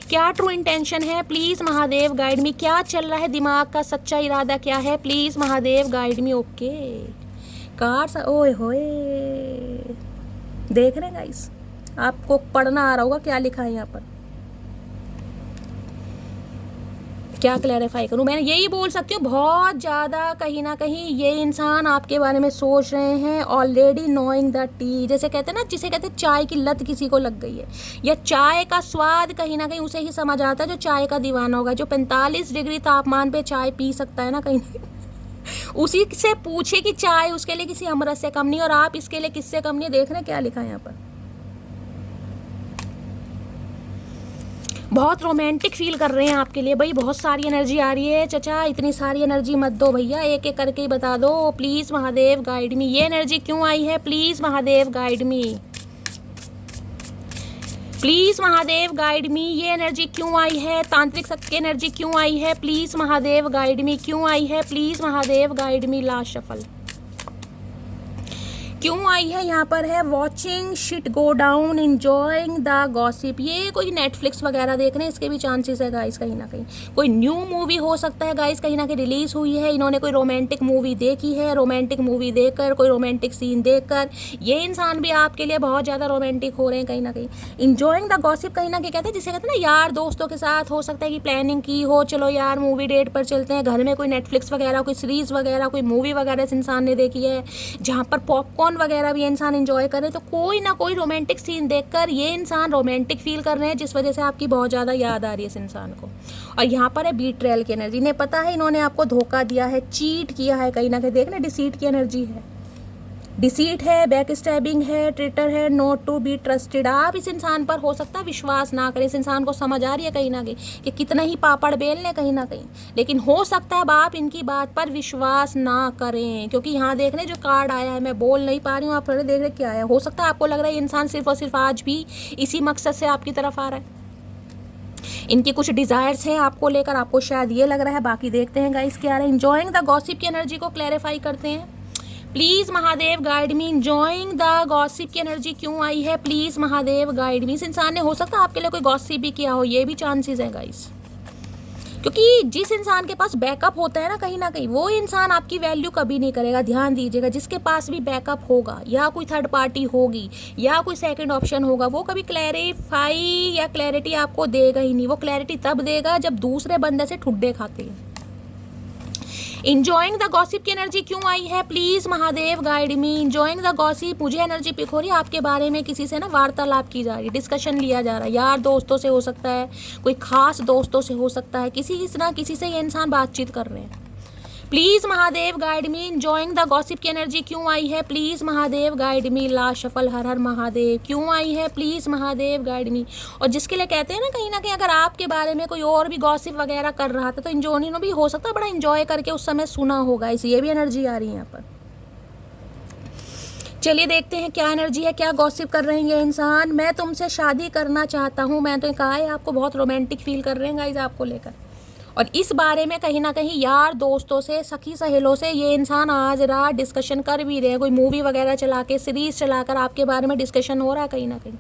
क्या ट्रू इंटेंशन है, प्लीज़ महादेव गाइड मी। क्या चल रहा है दिमाग का सच्चा इरादा क्या है, please Mahadev guide me. Okay cards, ओए होए देख रहे हैं गाइस, आपको पढ़ना आ रहा होगा क्या लिखा है यहाँ पर। क्या क्लैरिफाई करूँ, मैं यही बोल सकती हूँ बहुत ज़्यादा कहीं ना कहीं ये इंसान आपके बारे में सोच रहे हैं ऑलरेडी नोइंग द टी। जैसे कहते हैं ना, जिसे कहते हैं चाय की लत किसी को लग गई है, या चाय का स्वाद कहीं ना कहीं उसे ही समझ आता है जो चाय का दीवाना होगा। जो 45 डिग्री तापमान पे चाय पी सकता है ना कहीं उसी से पूछे कि चाय उसके लिए किसी अमृत से कम नहीं, और आप इसके लिए किससे कम नहीं। देख रहे हैं क्या लिखा है यहाँ पर। बहुत रोमांटिक फील कर रहे हैं आपके लिए भाई, बहुत सारी एनर्जी आ रही है। चचा इतनी सारी एनर्जी मत दो भैया, एक एक करके ही बता दो प्लीज़ महादेव गाइड मी। ये एनर्जी क्यों आई है, please Mahadev guide me. Please Mahadev guide मी। ये एनर्जी क्यों आई है, तांत्रिक शक्ति की एनर्जी क्यों आई है, प्लीज़ महादेव गाइड मी। क्यों आई है, please Mahadev guide me. Last shuffle क्यों आई है, यहाँ पर है watching shit go down, enjoying the gossip. ये कोई नेटफ्लिक्स वगैरह देख रहे हैं, इसके भी चांसेस है गाइस। कहीं ना कहीं कोई न्यू मूवी हो सकता है गाइस, कहीं ना कहीं रिलीज़ हुई है, इन्होंने कोई रोमांटिक मूवी देखी है। रोमांटिक मूवी देखकर, कोई रोमांटिक सीन देखकर ये इंसान भी आपके लिए बहुत ज़्यादा रोमांटिक हो रहे हैं कहीं ना कहीं। इंजॉइंग द गॉसिप कहीं ना कहीं कहते हैं, जिसे कहते हैं ना यार दोस्तों के साथ हो सकता है कि प्लानिंग की हो, चलो यार मूवी डेट पर चलते हैं। घर में कोई नेटफ्लिक्स वगैरह, कोई सीरीज़ वगैरह, कोई मूवी वगैरह इस इंसान ने देखी है जहाँ पर पॉपकॉर्न वगैरह भी इंसान एंजॉय करे। तो कोई ना कोई रोमांटिक सीन देखकर ये इंसान रोमांटिक फील कर रहे हैं, जिस वजह से आपकी बहुत ज़्यादा याद आ रही है इस इंसान को। और यहाँ पर है बीट्रेयल की एनर्जी। इन्हें पता है इन्होंने आपको धोखा दिया है, चीट किया है कहीं ना कहीं। देखना डिसीट की एनर्जी है, डिसीट है, बैक स्टैबिंग है, ट्रिटर है, नॉट टू बी ट्रस्टेड। आप इस इंसान पर हो सकता है विश्वास ना करें। इस इंसान को समझ आ रही है कहीं ना कहीं कि कितना ही पापड़ बेल लें कहीं ना कहीं, लेकिन हो सकता है अब आप इनकी बात पर विश्वास ना करें, क्योंकि यहाँ देख रहे जो कार्ड आया है, मैं बोल नहीं पा रही हूँ, आप थोड़े देख रहे क्या आया। हो सकता है आपको लग रहा है ये इंसान सिर्फ और सिर्फ आज भी इसी मकसद से आपकी तरफ आ रहा है। इनकी कुछ डिजायर्स हैं आपको लेकर, आपको शायद ये लग रहा है। बाकी देखते हैं गाइस क्या रहा है। इंजॉइंग द गॉसिप की एनर्जी को क्लैरिफाई करते हैं। Please Mahadev guide me. Enjoying the gossip की एनर्जी क्यों आई है? प्लीज महादेव गाइड मी। इस इंसान ने हो सकता है आपके लिए कोई गॉसिप भी किया हो, ये भी चांसेस है गाइस, क्योंकि जिस इंसान के पास बैकअप होता है ना कहीं वो इंसान आपकी वैल्यू कभी नहीं करेगा। ध्यान दीजिएगा, जिसके पास भी बैकअप होगा या कोई थर्ड पार्टी होगी या कोई सेकंड ऑप्शन होगा, वो कभी क्लैरिफाई या क्लैरिटी आपको देगा ही नहीं। वो क्लैरिटी तब देगा जब दूसरे बंदे से ठुड्डे खाते हैं। इंजॉइंग द गॉसिप की एनर्जी क्यों आई है? Please Mahadev guide me. Enjoying the gossip, मुझे एनर्जी पिक हो रही है आपके बारे में, किसी से ना वार्तालाप की जा रही है, डिस्कशन लिया जा रहा है, यार दोस्तों से हो सकता है, कोई खास दोस्तों से हो सकता है, किसी ना किसी से ये इंसान बातचीत कर रहे हैं। Please Mahadev guide me. Enjoying the gossip की एनर्जी क्यों आई है? Please Mahadev guide me. Last shuffle, हर हर महादेव क्यों आई है? Please Mahadev guide me. और जिसके लिए कहते हैं ना कहीं अगर आपके बारे में कोई और भी गॉसिप वगैरह कर रहा था तो इंजॉनी ने भी हो सकता है बड़ा इंजॉय करके उस समय सुना होगा, इस ये भी एनर्जी आ रही है यहाँ पर। चलिए देखते हैं क्या एनर्जी है, क्या गॉसिप कर रहे हैं ये इंसान। मैं तुमसे शादी करना चाहता हूँ। मैं तो कहा है आपको बहुत रोमांटिक फील कर रहे हैं गाइज आपको लेकर, और इस बारे में कहीं ना कहीं यार दोस्तों से, सखी सहेलों से ये इंसान आज रात डिस्कशन कर भी रहे हैं। कोई मूवी वगैरह चला के, सीरीज चलाकर आपके बारे में डिस्कशन हो रहा है कहीं ना कहीं।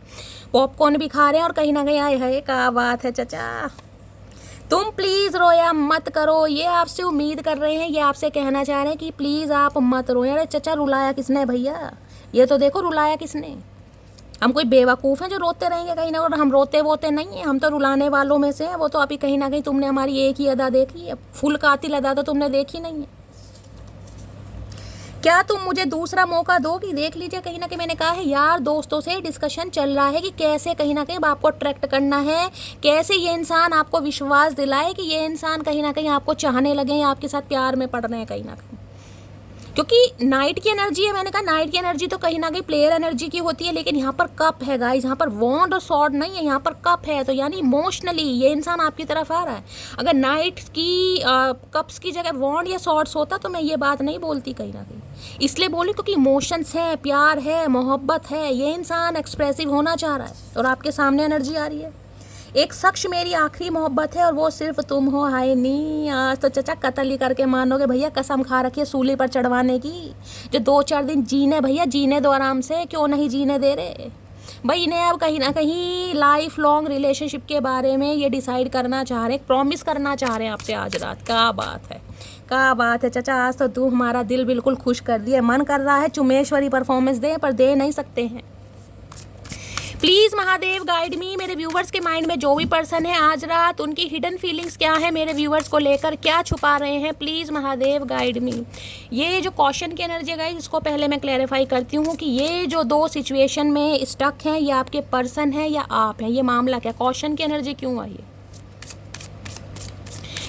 पॉपकॉर्न भी खा रहे हैं और कहीं ना कहीं आए है क्या बात है चाचा, तुम प्लीज़ रोया मत करो। ये आपसे उम्मीद कर रहे हैं, ये आपसे कहना चाह रहे हैं कि प्लीज़ आप मत रो। यार चाचा रुलाया किसने भैया? ये तो देखो रुलाया किसने। हम कोई बेवकूफ़ हैं जो रोते रहेंगे कहीं ना? और हम रोते वोते नहीं हैं, हम तो रुलाने वालों में से हैं। वो तो अभी कहीं ना कहीं तुमने हमारी एक ही अदा देखी है, फुल कातिल अदा तो तुमने देखी नहीं है। क्या तुम मुझे दूसरा मौका दोगी? देख लीजिए कहीं ना कहीं मैंने कहा है यार दोस्तों से डिस्कशन चल रहा है कि कैसे कहीं ना कहीं आपको अट्रैक्ट करना है, कैसे ये इंसान आपको विश्वास दिलाए कि ये इंसान कहीं ना कहीं आपको चाहने लगे या आपके साथ प्यार में पड़ रहे हैं कहीं ना कहीं। क्योंकि नाइट की एनर्जी है, मैंने कहा नाइट की एनर्जी तो कहीं ना कहीं प्लेयर एनर्जी की होती है, लेकिन यहाँ पर कप है गाइस, यहाँ पर वॉन्ड और सॉर्ड नहीं है, यहाँ पर कप है। तो यानी इमोशनली ये इंसान आपकी तरफ आ रहा है। अगर नाइट की कप्स की जगह वॉन्ड या सॉर्ड्स होता तो मैं ये बात नहीं बोलती कहीं ना कहीं। इसलिए बोली क्योंकि इमोशंस है, प्यार है, मोहब्बत है, ये इंसान एक्सप्रेसिव होना चाह रहा है और आपके सामने एनर्जी आ रही है। एक शख्स मेरी आखिरी मोहब्बत है और वो सिर्फ तुम हो। हाय नी, आज तो चचा कत्ल ही करके मानोगे भैया, कसम खा रखी है सूली पर चढ़वाने की। जो 2-4 दिन जीने भैया, जीने दो आराम से, क्यों नहीं जीने दे रहे भाई। इन्हें अब कहीं ना कहीं लाइफ लॉन्ग रिलेशनशिप के बारे में ये डिसाइड करना चाह रहे हैं, प्रॉमिस करना चाह रहे हैं आपसे आज रात। क्या बात है, क्या बात है चाचा, आज तो तू हमारा दिल बिल्कुल खुश कर दिया। मन कर रहा है चुमेश्वरी परफॉर्मेंस दें पर दे नहीं सकते हैं। प्लीज़ महादेव गाइड मी। मेरे व्यूवर्स के माइंड में जो भी पर्सन है आज रात, उनकी हिडन फीलिंग्स क्या है मेरे व्यूवर्स को लेकर, क्या छुपा रहे हैं, प्लीज़ महादेव गाइड मी। ये जो क्वेश्चन की एनर्जी है गाइस, इसको पहले मैं क्लैरिफाई करती हूँ कि ये जो 2 सिचुएशन में स्टक हैं, ये आपके पर्सन है या आप हैं, ये मामला क्या, क्वेश्चन की एनर्जी क्यों आई है?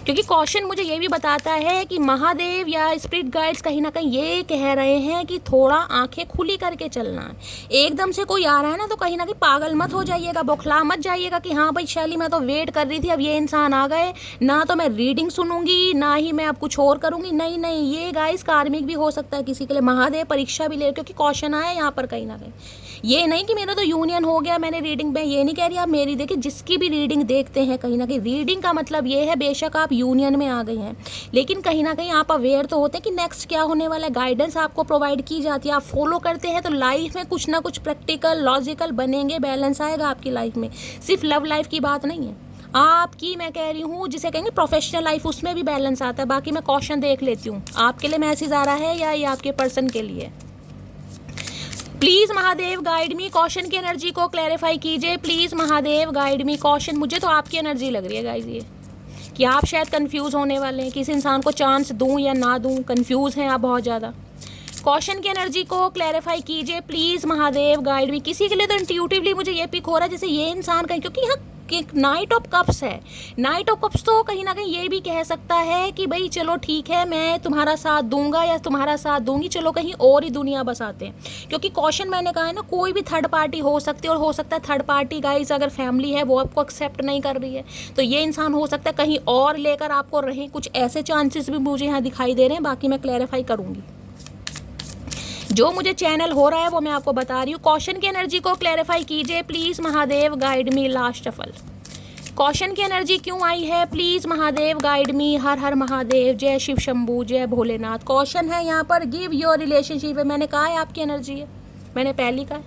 क्योंकि क्वेश्चन मुझे ये भी बताता है कि महादेव या स्पिरिट गाइड्स कहीं ना कहीं ये कह रहे हैं कि थोड़ा आंखें खुली करके चलना है। एकदम से कोई आ रहा है ना तो कहीं ना कहीं पागल मत हो जाइएगा, बौखला मत जाइएगा कि हाँ भाई शैली मैं तो वेट कर रही थी, अब ये इंसान आ गए, ना तो मैं रीडिंग सुनूंगी ना ही मैं अब कुछ और करूंगी। नहीं नहीं, ये गाइस कार्मिक भी हो सकता है किसी के लिए। महादेव परीक्षा भी ले, क्योंकि क्वेश्चन आया यहाँ पर कहीं ना कहीं। ये नहीं कि मेरा तो यूनियन हो गया, मैंने रीडिंग में ये नहीं कह रही आप मेरी देखिए, जिसकी भी रीडिंग देखते हैं कहीं ना कहीं रीडिंग का मतलब ये है बेशक आप यूनियन में आ गए हैं, लेकिन कहीं ना कहीं आप अवेयर तो होते हैं कि नेक्स्ट क्या होने वाला है। गाइडेंस आपको प्रोवाइड की जाती है, आप फॉलो करते हैं तो लाइफ में कुछ ना कुछ प्रैक्टिकल लॉजिकल बनेंगे, बैलेंस आएगा आपकी लाइफ में। सिर्फ लव लाइफ की बात नहीं है आपकी, मैं कह रही हूँ जिसे कहेंगे प्रोफेशनल लाइफ, उसमें भी बैलेंस आता है। बाकी मैं क्वेश्चन देख लेती हूँ, आपके लिए मैसेज आ रहा है या ये आपके पर्सन के लिए। Please Mahadev guide me, question की एनर्जी को क्लैरिफाई कीजिए। Please Mahadev guide me. Question मुझे तो आपकी एनर्जी लग रही है गाइज ये, कि आप शायद कंफ्यूज होने वाले हैं, किसी इंसान को चांस दूं या ना दूं, कंफ्यूज हैं आप बहुत ज़्यादा। क्वेश्चन की एनर्जी को क्लैरिफाई कीजिए प्लीज़ महादेव गाइड मी। किसी के लिए तो इंट्यूटिवली मुझे ये पिक हो रहा है जैसे ये इंसान कहीं, क्योंकि यहाँ नाइट ऑफ कप्स है। नाइट ऑफ कप्स तो कहीं ना कहीं ये भी कह सकता है कि भाई चलो ठीक है, मैं तुम्हारा साथ दूंगा या तुम्हारा साथ दूंगी, चलो कहीं और ही दुनिया बसाते हैं। क्योंकि कॉशन मैंने कहा है ना, कोई भी थर्ड पार्टी हो सकती है, और हो सकता है थर्ड पार्टी गाइस अगर फैमिली है वो आपको एक्सेप्ट नहीं कर रही है, तो ये इंसान हो सकता है कहीं और लेकर आपको रहे। कुछ ऐसे चांसेस भी मुझे यहाँ दिखाई दे रहे हैं, बाकी मैं क्लैरिफाई करूँगी। जो मुझे चैनल हो रहा है वो मैं आपको बता रही हूँ। कॉशन की एनर्जी को क्लैरिफाई कीजिए please Mahadev, guide me. Last shuffle caution की एनर्जी क्यों आई है, प्लीज़ महादेव गाइड मी। हर हर महादेव, जय शिव शंभू, जय भोलेनाथ। कॉशन है यहाँ पर, गिव योर रिलेशनशिप है। मैंने कहा है आपकी एनर्जी है, मैंने पहले कहा।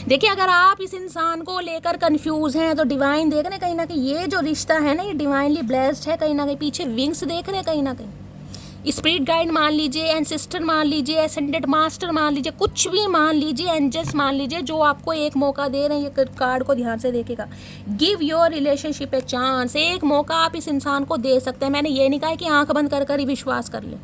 देखिए अगर आप इस इंसान को लेकर कंफ्यूज हैं तो डिवाइन देख रहे हैं कहीं ना कहीं ये जो रिश्ता है ना ये डिवाइनली ब्लेस्ड है। कहीं ना कहीं पीछे विंग्स देख रहे हैं, कहीं ना कहीं स्पिरिट गाइड मान लीजिए, एंसेस्टर मान लीजिए, एसेंडेंट मास्टर मान लीजिए, कुछ भी मान लीजिए, एंजल्स मान लीजिए, जो आपको एक मौका दे रहे हैं। ये कार्ड को ध्यान से देखिएगा, give your relationship a chance. एक मौका आप इस इंसान को दे सकते हैं। मैंने ये नहीं कहा कि आंख बंद कर ही विश्वास कर ले,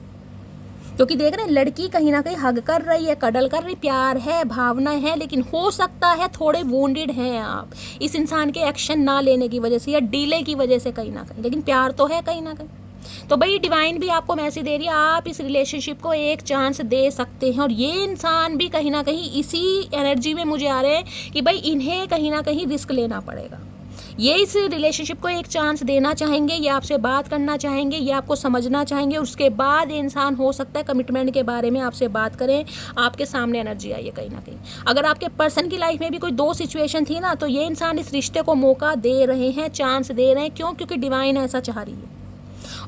क्योंकि देख रहे हैं लड़की कहीं ना कहीं हग कर रही है, कडल कर रही, प्यार है, भावना है, लेकिन हो सकता है थोड़े वुंडेड हैं आप इस इंसान के एक्शन ना लेने की वजह से या डिले की वजह से कहीं ना कहीं, लेकिन प्यार तो है कहीं ना कहीं। तो भाई डिवाइन भी आपको मैसेज दे रही है, आप इस रिलेशनशिप को एक चांस दे सकते हैं। और ये इंसान भी कहीं ना कहीं इसी एनर्जी में मुझे आ रहे हैं कि भाई इन्हें कहीं ना कहीं रिस्क लेना पड़ेगा। ये इस रिलेशनशिप को एक चांस देना चाहेंगे, ये आपसे बात करना चाहेंगे, ये आपको समझना चाहेंगे। उसके बाद ये इंसान हो सकता है कमिटमेंट के बारे में आपसे बात करें। आपके सामने एनर्जी आई है कहीं ना कहीं। अगर आपके पर्सन की लाइफ में भी कोई दो सिचुएशन थी ना, तो ये इंसान इस रिश्ते को मौका दे रहे हैं, चांस दे रहे हैं। क्यों? क्योंकि डिवाइन ऐसा चाह रही है।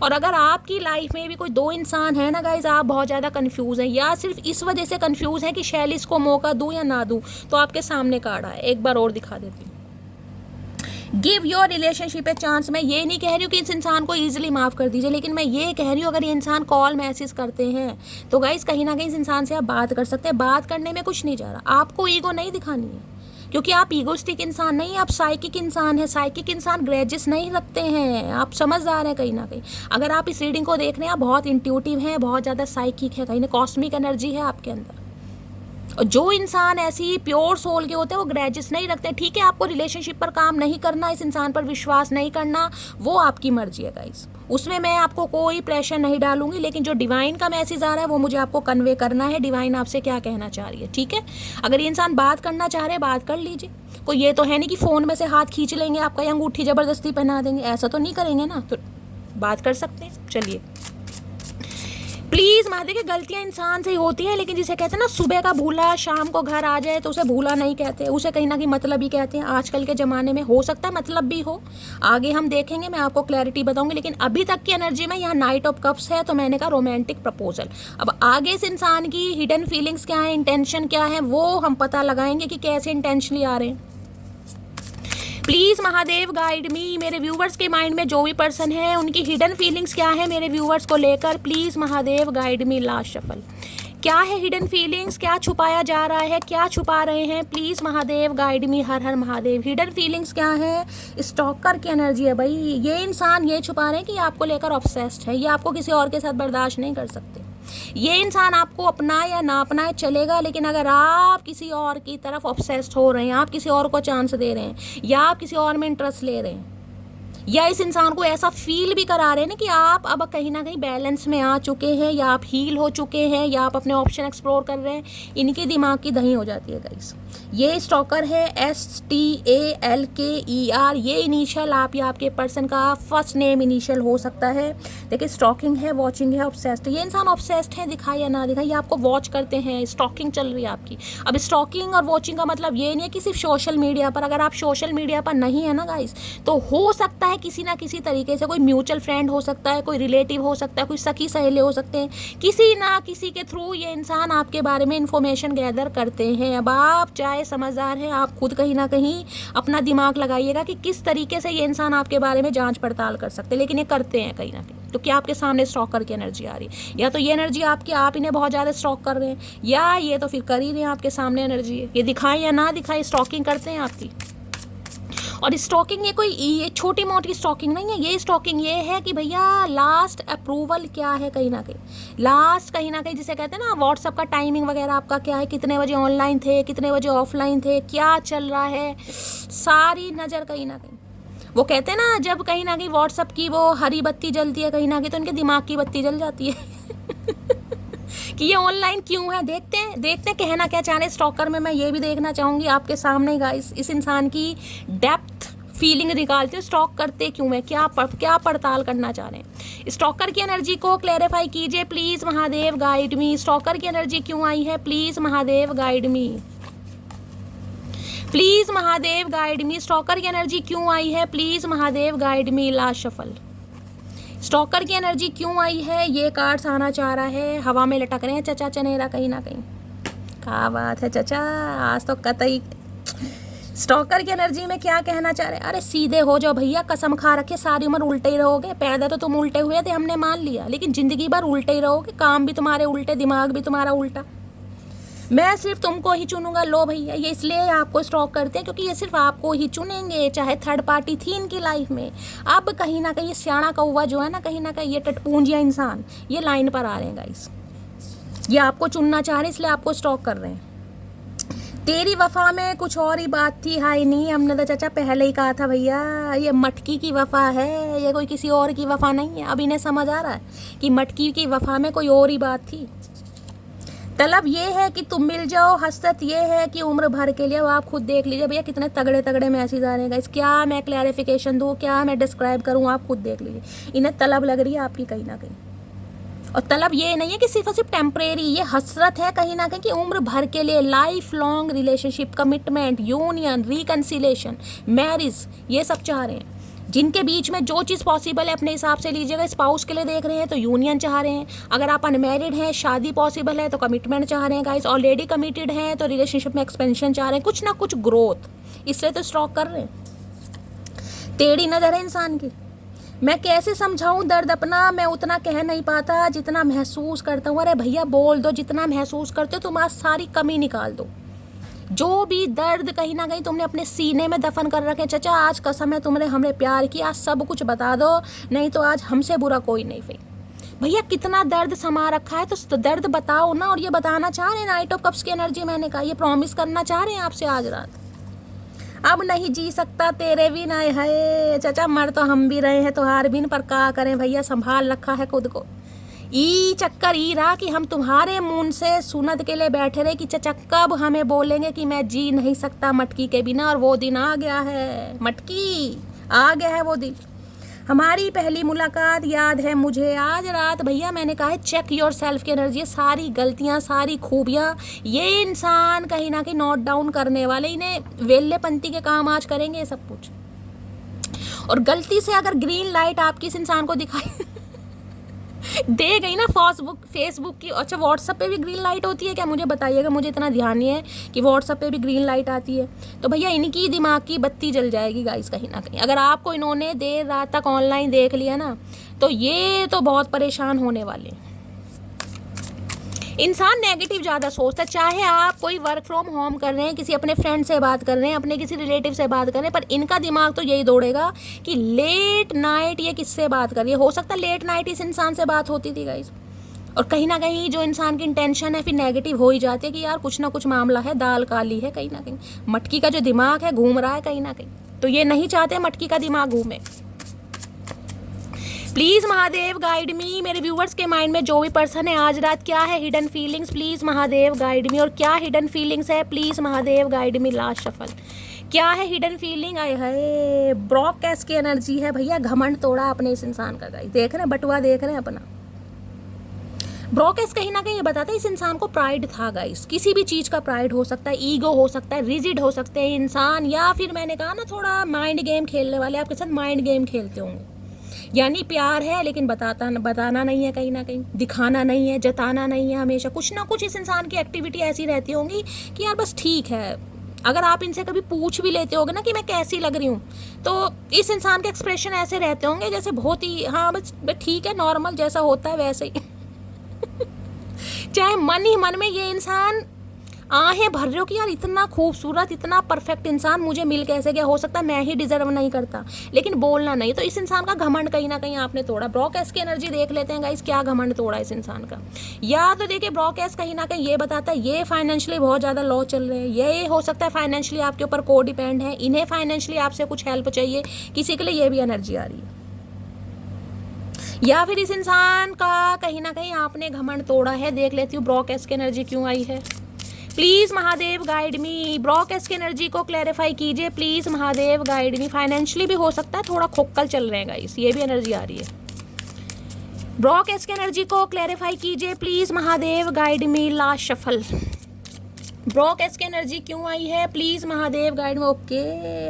और अगर आपकी लाइफ में भी कोई दो इंसान है ना गाइज, आप बहुत ज़्यादा कंफ्यूज हैं या सिर्फ इस वजह से कंफ्यूज हैं कि शैली इसको मौका दूं या ना दूं, तो आपके सामने कार्ड है, एक बार और दिखा देती हूँ। Give your relationship a chance. मैं ये नहीं कह रही हूँ कि इस इंसान को ईजिली माफ़ कर दीजिए, लेकिन मैं ये कह रही हूँ अगर ये इंसान कॉल मैसेज करते हैं तो गाइज कहीं ना कहीं इस इंसान से आप बात कर सकते हैं। बात करने में कुछ नहीं जा रहा, आपको ईगो नहीं दिखानी है, क्योंकि आप ईगोस्टिक इंसान नहीं, आप साइकिक इंसान है। साइकिक इंसान ग्रेजेस नहीं रखते हैं, आप समझदार हैं कहीं ना कहीं। अगर आप इस रीडिंग को देख रहे हैं, आप बहुत इंट्यूटिव हैं, बहुत ज़्यादा साइकिक है, कहीं ना कॉस्मिक एनर्जी है आपके अंदर। और जो इंसान ऐसी प्योर सोल के होते हैं वो ग्रेजेस नहीं रखते। ठीक है, आपको रिलेशनशिप पर काम नहीं करना, इस इंसान पर विश्वास नहीं करना, वो आपकी मर्जी है गाइस, उसमें मैं आपको कोई प्रेशर नहीं डालूंगी। लेकिन जो डिवाइन का मैसेज आ रहा है वो मुझे आपको कन्वे करना है, डिवाइन आपसे क्या कहना चाह रही है। ठीक है, अगर ये इंसान बात करना चाह रहे हैं बात कर लीजिए। कोई ये तो है नहीं कि फ़ोन में से हाथ खींच लेंगे, आपका ये अंगूठी ज़बरदस्ती पहना देंगे, ऐसा तो नहीं करेंगे ना, तो बात कर सकते हैं। चलिए प्लीज़ महादेव, गलतियाँ इंसान से ही होती हैं, लेकिन जिसे कहते हैं ना सुबह का भूला शाम को घर आ जाए, तो उसे भूला नहीं कहते, उसे कहीं ना कहीं मतलब ही कहते हैं। आजकल के ज़माने में हो सकता है मतलब भी हो, आगे हम देखेंगे, मैं आपको क्लैरिटी बताऊंगी। लेकिन अभी तक की एनर्जी में यहाँ नाइट ऑफ कप्स है, तो मैंने कहा रोमांटिक प्रपोजल। अब आगे इस इंसान की हिडन फीलिंग्स क्या है, इंटेंशन क्या है, वो हम पता लगाएंगे कि कैसे इंटेंशनली आ रहे हैं। प्लीज़ महादेव गाइड मी। मेरे व्यूवर्स के माइंड में जो भी पर्सन है उनकी हिडन फीलिंग्स क्या है मेरे व्यूवर्स को लेकर, please Mahadev guide me. Last shuffle क्या है हिडन फीलिंग्स, क्या छुपाया जा रहा है, क्या छुपा रहे हैं, प्लीज़ महादेव गाइड मी। हर हर महादेव। हिडन फीलिंग्स क्या है, स्टॉकर की एनर्जी है भाई। ये इंसान ये छुपा रहे हैं कि आपको लेकर ऑब्सेस्ड है, ये आपको किसी और के साथ बर्दाश्त नहीं कर सकते। ये इंसान आपको अपनाए या ना अपनाए चलेगा, लेकिन अगर आप किसी और की तरफ ऑब्सेस्ड हो रहे हैं, आप किसी और को चांस दे रहे हैं, या आप किसी और में इंटरेस्ट ले रहे हैं, या इस इंसान को ऐसा फील भी करा रहे हैं ना कि आप अब कहीं ना कहीं बैलेंस में आ चुके हैं, या आप हील हो चुके हैं, या आप अपने ऑप्शन एक्सप्लोर कर रहे हैं, इनके दिमाग की दही हो जाती है गाइस। ये स्टॉकर है, STALKER। ये इनिशियल आप या आपके पर्सन का फर्स्ट नेम इनिशियल हो सकता है। देखिए स्टॉकिंग है, वॉचिंग है, ऑब्सेस्ड। ये इंसान ऑब्सेस्ड है, दिखाई या ना दिखाई, ये आपको वॉच करते हैं, स्टॉकिंग चल रही है आपकी। अब स्टॉकिंग और वॉचिंग का मतलब ये नहीं है कि सिर्फ सोशल मीडिया पर। अगर आप सोशल मीडिया पर नहीं है ना गाइस, तो हो सकता है किसी ना किसी तरीके से, कोई म्यूचुअल फ्रेंड हो सकता है, कोई रिलेटिव हो सकता है, कोई सखी सहेले हो सकते हैं, किसी ना किसी के थ्रू ये इंसान आपके बारे में इंफॉर्मेशन गैदर करते हैं। अब आप चाहे समझदार हैं, आप खुद कहीं ना कहीं अपना दिमाग लगाइएगा कि किस तरीके से ये इंसान आपके बारे में जांच पड़ताल कर सकते हैं, लेकिन ये करते हैं कहीं ना कहीं। तो क्या आपके सामने स्टॉकर की एनर्जी आ रही है, या तो ये एनर्जी आपकी, आप इन्हें बहुत ज़्यादा स्टॉक कर रहे हैं, या ये तो फिर कर ही रहे हैं, आपके सामने एनर्जी है। ये दिखाएं या ना दिखाएं, स्टॉकिंग करते हैं आपकी। और स्टॉकिंग ये कोई ये छोटी मोटी स्टॉकिंग नहीं है, ये स्टॉकिंग ये है कि भैया लास्ट अप्रूवल क्या है, कहीं ना कहीं लास्ट, कहीं ना कहीं जिसे कहते हैं ना व्हाट्सअप का टाइमिंग वगैरह आपका क्या है, कितने बजे ऑनलाइन थे, कितने बजे ऑफलाइन थे, क्या चल रहा है, सारी नज़र कहीं ना कहीं। वो कहते हैं ना जब कहीं ना कहीं व्हाट्सअप की वो हरी बत्ती जलती है कहीं ना कहीं, तो उनके दिमाग की बत्ती जल जाती है कि ये ऑनलाइन क्यों है। देखते हैं कहना क्या चाह रहे स्टॉकर में। मैं ये भी देखना चाहूँगी आपके सामने गाइस, इस इंसान की डेप्थ फीलिंग निकालते हो, स्टॉक करते क्यों है, क्या पड़ताल करना चाह रहे हैं। स्टॉकर की एनर्जी को क्लैरिफाई कीजिए please Mahadev, guide me. Stalker की एनर्जी क्यों आई है, please Mahadev guide me, please Mahadev guide me. Stalker की एनर्जी क्यों आई है, please Mahadev guide me. Last shuffle. Stalker की एनर्जी क्यों आई है, ये कार्ड्स आना चाह रहा है, हवा में लटक रहे हैं चचा चनेरा कहीं ना कहीं। क्या बात है चचा, आज तो कतई। स्टॉकर की एनर्जी में क्या कहना चाह रहे हैं, अरे सीधे हो जाओ भैया, कसम खा रखे सारी उम्र उल्टे ही रहोगे। पैदा तो तुम उल्टे हुए थे हमने मान लिया, लेकिन ज़िंदगी भर उल्टे ही रहोगे, काम भी तुम्हारे उल्टे, दिमाग भी तुम्हारा उल्टा। मैं सिर्फ तुमको ही चुनूंगा। लो भैया, ये इसलिए आपको स्टॉक करते हैं क्योंकि ये सिर्फ आपको ही चुनेंगे, चाहे थर्ड पार्टी थी इनकी लाइफ में। अब कहीं ना कहीं ये सियाणा कौवा जो है ना, कहीं ना कहीं ये टटपूंजिया इंसान ये लाइन पर आ रहे हैं गाइस, ये आपको चुनना चाह रहे हैं, इसलिए आपको स्टॉक कर रहे हैं। तेरी वफा में कुछ और ही बात थी, हाय नहीं, हमने तो चाचा पहले ही कहा था भैया ये मटकी की वफा है, ये कोई किसी और की वफा नहीं है। अब इन्हें समझ आ रहा है कि मटकी की वफा में कोई और ही बात थी। तलब ये है कि तुम मिल जाओ, हसरत ये है कि उम्र भर के लिए। आप खुद देख लीजिए भैया कितने तगड़े तगड़े मैसेज आ रहे हैं गाइस, क्या मैं क्लैरिफिकेशन दूँ, क्या मैं डिस्क्राइब करूँ, आप खुद देख लीजिए। इन्हें तलब लग रही है आपकी कहीं ना कहीं। और तलब ये नहीं है कि सिर्फ और सिर्फ टेम्परेरी, ये हसरत है कहीं ना कहीं कि उम्र भर के लिए life long relationship, commitment, union, reconciliation, marriage, ये सब चाह रहे हैं। जिनके बीच में जो चीज़ पॉसिबल है अपने हिसाब से लीजिएगा। स्पाउस के लिए देख रहे हैं तो यूनियन चाह रहे हैं, अगर आप अनमैरिड हैं शादी पॉसिबल है तो कमिटमेंट चाह रहे हैं गाइस, ऑलरेडी कमिटेड हैं तो रिलेशनशिप में एक्सपेंशन चाह रहे हैं, कुछ ना कुछ ग्रोथ, इसलिए तो स्टॉक कर रहे हैं। टेढ़ी नज़र है इंसान की। मैं कैसे समझाऊं दर्द अपना, मैं उतना कह नहीं पाता जितना महसूस करता हूँ। अरे भैया बोल दो, जितना महसूस करते हो तुम आज सारी कमी निकाल दो। जो भी दर्द कहीं ना कहीं तुमने अपने सीने में दफन कर रखे, चचा आज कसम है तुमने हमने प्यार किया, आज सब कुछ बता दो, नहीं तो आज हमसे बुरा कोई नहीं। फिर भैया कितना दर्द समा रखा है तो दर्द बताओ ना। और ये बताना चाह रहे हैं नाइट ऑफ कप्स की एनर्जी, मैंने कहा ये प्रॉमिस करना चाह रहे हैं आपसे आज रात, अब नहीं जी सकता तेरे भी ना है चचा, मर तो हम भी रहे हैं तो हार बिन, पर क्या करें भैया, संभाल रखा है खुद को। ई चक्कर ई रहा कि हम तुम्हारे मुंह से सुनत के लिए बैठे रहे कि चचा कब हमें बोलेंगे कि मैं जी नहीं सकता मटकी के बिना, और वो दिन आ गया है, मटकी आ गया है वो दिन। हमारी पहली मुलाकात याद है मुझे, आज रात भैया मैंने कहा है चेक योर सेल्फ की एनर्जी, सारी गलतियां सारी खूबियां ये इंसान कहीं ना कहीं नोट डाउन करने वाले, इन्हें वेल्लेपंती के काम आज करेंगे ये सब कुछ। और गलती से अगर ग्रीन लाइट आपकी इस इंसान को दिखाई दे गई ना फेसबुक की, अच्छा व्हाट्सएप पे भी ग्रीन लाइट होती है क्या, मुझे बताइएगा, मुझे इतना ध्यान नहीं है कि व्हाट्सएप पे भी ग्रीन लाइट आती है। तो भैया इनकी दिमाग की बत्ती जल जाएगी गाइस कहीं ना कहीं। अगर आपको इन्होंने देर रात तक ऑनलाइन देख लिया ना तो ये तो बहुत परेशान होने वाले हैं। इंसान नेगेटिव ज़्यादा सोचता है, चाहे आप कोई वर्क फ्रॉम होम कर रहे हैं, किसी अपने फ्रेंड से बात कर रहे हैं, अपने किसी रिलेटिव से बात कर रहे हैं, पर इनका दिमाग तो यही दौड़ेगा कि लेट नाइट ये किससे बात कर रही है। हो सकता है लेट नाइट इस इंसान से बात होती थी गाइस, और कहीं ना कहीं जो इंसान की इंटेंशन है फिर नेगेटिव हो ही जाती है कि यार कुछ ना कुछ मामला है, दाल काली है कहीं ना कहीं। मटकी का जो दिमाग है घूम रहा है कहीं ना कहीं, तो ये नहीं चाहते मटकी का दिमाग घूमे। प्लीज़ महादेव गाइड मी। मेरे व्यूवर्स के माइंड में जो भी पर्सन है आज रात क्या है hidden feelings, please Mahadev guide me. और क्या हिडन फीलिंग्स है, please Mahadev guide me. Last shuffle क्या है हिडन फीलिंग, आए है ब्रॉडकास्ट की एनर्जी है भैया, घमंड तोड़ा अपने इस इंसान का गाइस, देख रहे हैं बटुआ देख रहे हैं अपना। ब्रॉडकास्ट कहीं ना कहीं ये बताता है इस इंसान को प्राइड था गाइस, किसी भी चीज़ का प्राइड हो सकता है, ईगो हो सकता है, रिजिड हो सकते हैं इंसान, या फिर मैंने कहा ना थोड़ा माइंड गेम खेलने वाले आपके साथ माइंड गेम खेलते होंगे। यानी प्यार है लेकिन बताना नहीं है कहीं ना कहीं, दिखाना नहीं है, जताना नहीं है, हमेशा कुछ ना कुछ इस इंसान की एक्टिविटी ऐसी रहती होंगी कि यार बस ठीक है। अगर आप इनसे कभी पूछ भी लेते होगे ना कि मैं कैसी लग रही हूँ, तो इस इंसान के एक्सप्रेशन ऐसे रहते होंगे जैसे बहुत ही हाँ बस ठीक है, नॉर्मल जैसा होता है वैसे ही चाहे मन ही मन में ये इंसान आहें भर रहे हो कि यार इतना खूबसूरत इतना परफेक्ट इंसान मुझे मिल कैसे गया, हो सकता है मैं ही डिजर्व नहीं करता, लेकिन बोलना नहीं। तो इस इंसान का घमंड कहीं ना कहीं आपने तोड़ा। ब्रॉकेस की एनर्जी देख लेते हैं गाइस, क्या घमंड तोड़ा इस इंसान का। या तो देखिए ब्रॉकेस कहीं ना कहीं ये बताता है ये फाइनेंशियली बहुत ज़्यादा लॉ चल रहे हैं, ये हो सकता है फाइनेंशियली आपके ऊपर को डिपेंड है, इन्हें फाइनेंशियली आपसे कुछ हेल्प चाहिए, किसी के लिए ये भी एनर्जी आ रही है। या फिर इस इंसान का कहीं ना कहीं आपने घमंड तोड़ा है। देख लेती हूँ ब्रॉकेस की एनर्जी क्यों आई है। प्लीज़ महादेव गाइड मी, ब्रॉकेस की एनर्जी को क्लैरिफाई कीजिए please Mahadev guide me. Financially भी हो सकता है थोड़ा खोक्कल चल रहे हैं गाइस, ये भी एनर्जी आ रही है। ब्रॉकेस की एनर्जी को क्लैरिफाई कीजिए please Mahadev guide me. Last shuffle. ब्रॉकेस की एनर्जी क्यों आई है please Mahadev guide me. Okay,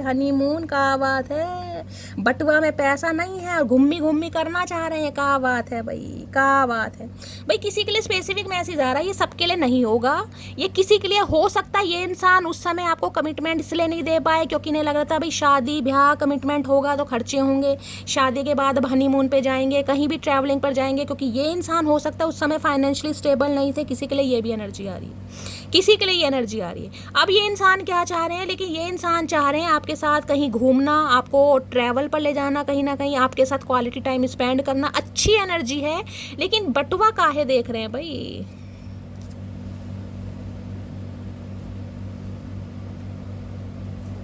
honeymoon का बात है, बटुआ में पैसा नहीं है और घूमी घूमी करना चाह रहे हैं, का बात है भाई, का बात है भाई। किसी के लिए स्पेसिफिक मैसेज आ रहा है, ये सबके लिए नहीं होगा, ये किसी के लिए हो सकता है। ये इंसान उस समय आपको कमिटमेंट इसलिए नहीं दे पाए क्योंकि इन्हें लग रहा था भाई शादी ब्याह कमिटमेंट होगा तो खर्चे होंगे, शादी के बाद अब हनीमून पे जाएंगे, कहीं भी ट्रैवलिंग पर जाएंगे, क्योंकि ये इंसान हो सकता है उस समय फाइनेंशियली स्टेबल नहीं थे। किसी के लिए ये भी एनर्जी आ रही है, किसी के लिए ये एनर्जी आ रही है। अब ये इंसान क्या चाह रहे हैं, लेकिन ये इंसान चाह रहे हैं आपके साथ कहीं घूमना, आपको ट्रैवल पर ले जाना, कहीं ना कहीं आपके साथ क्वालिटी टाइम स्पेंड करना। अच्छी एनर्जी है, लेकिन बटुआ काहे देख रहे हैं भाई।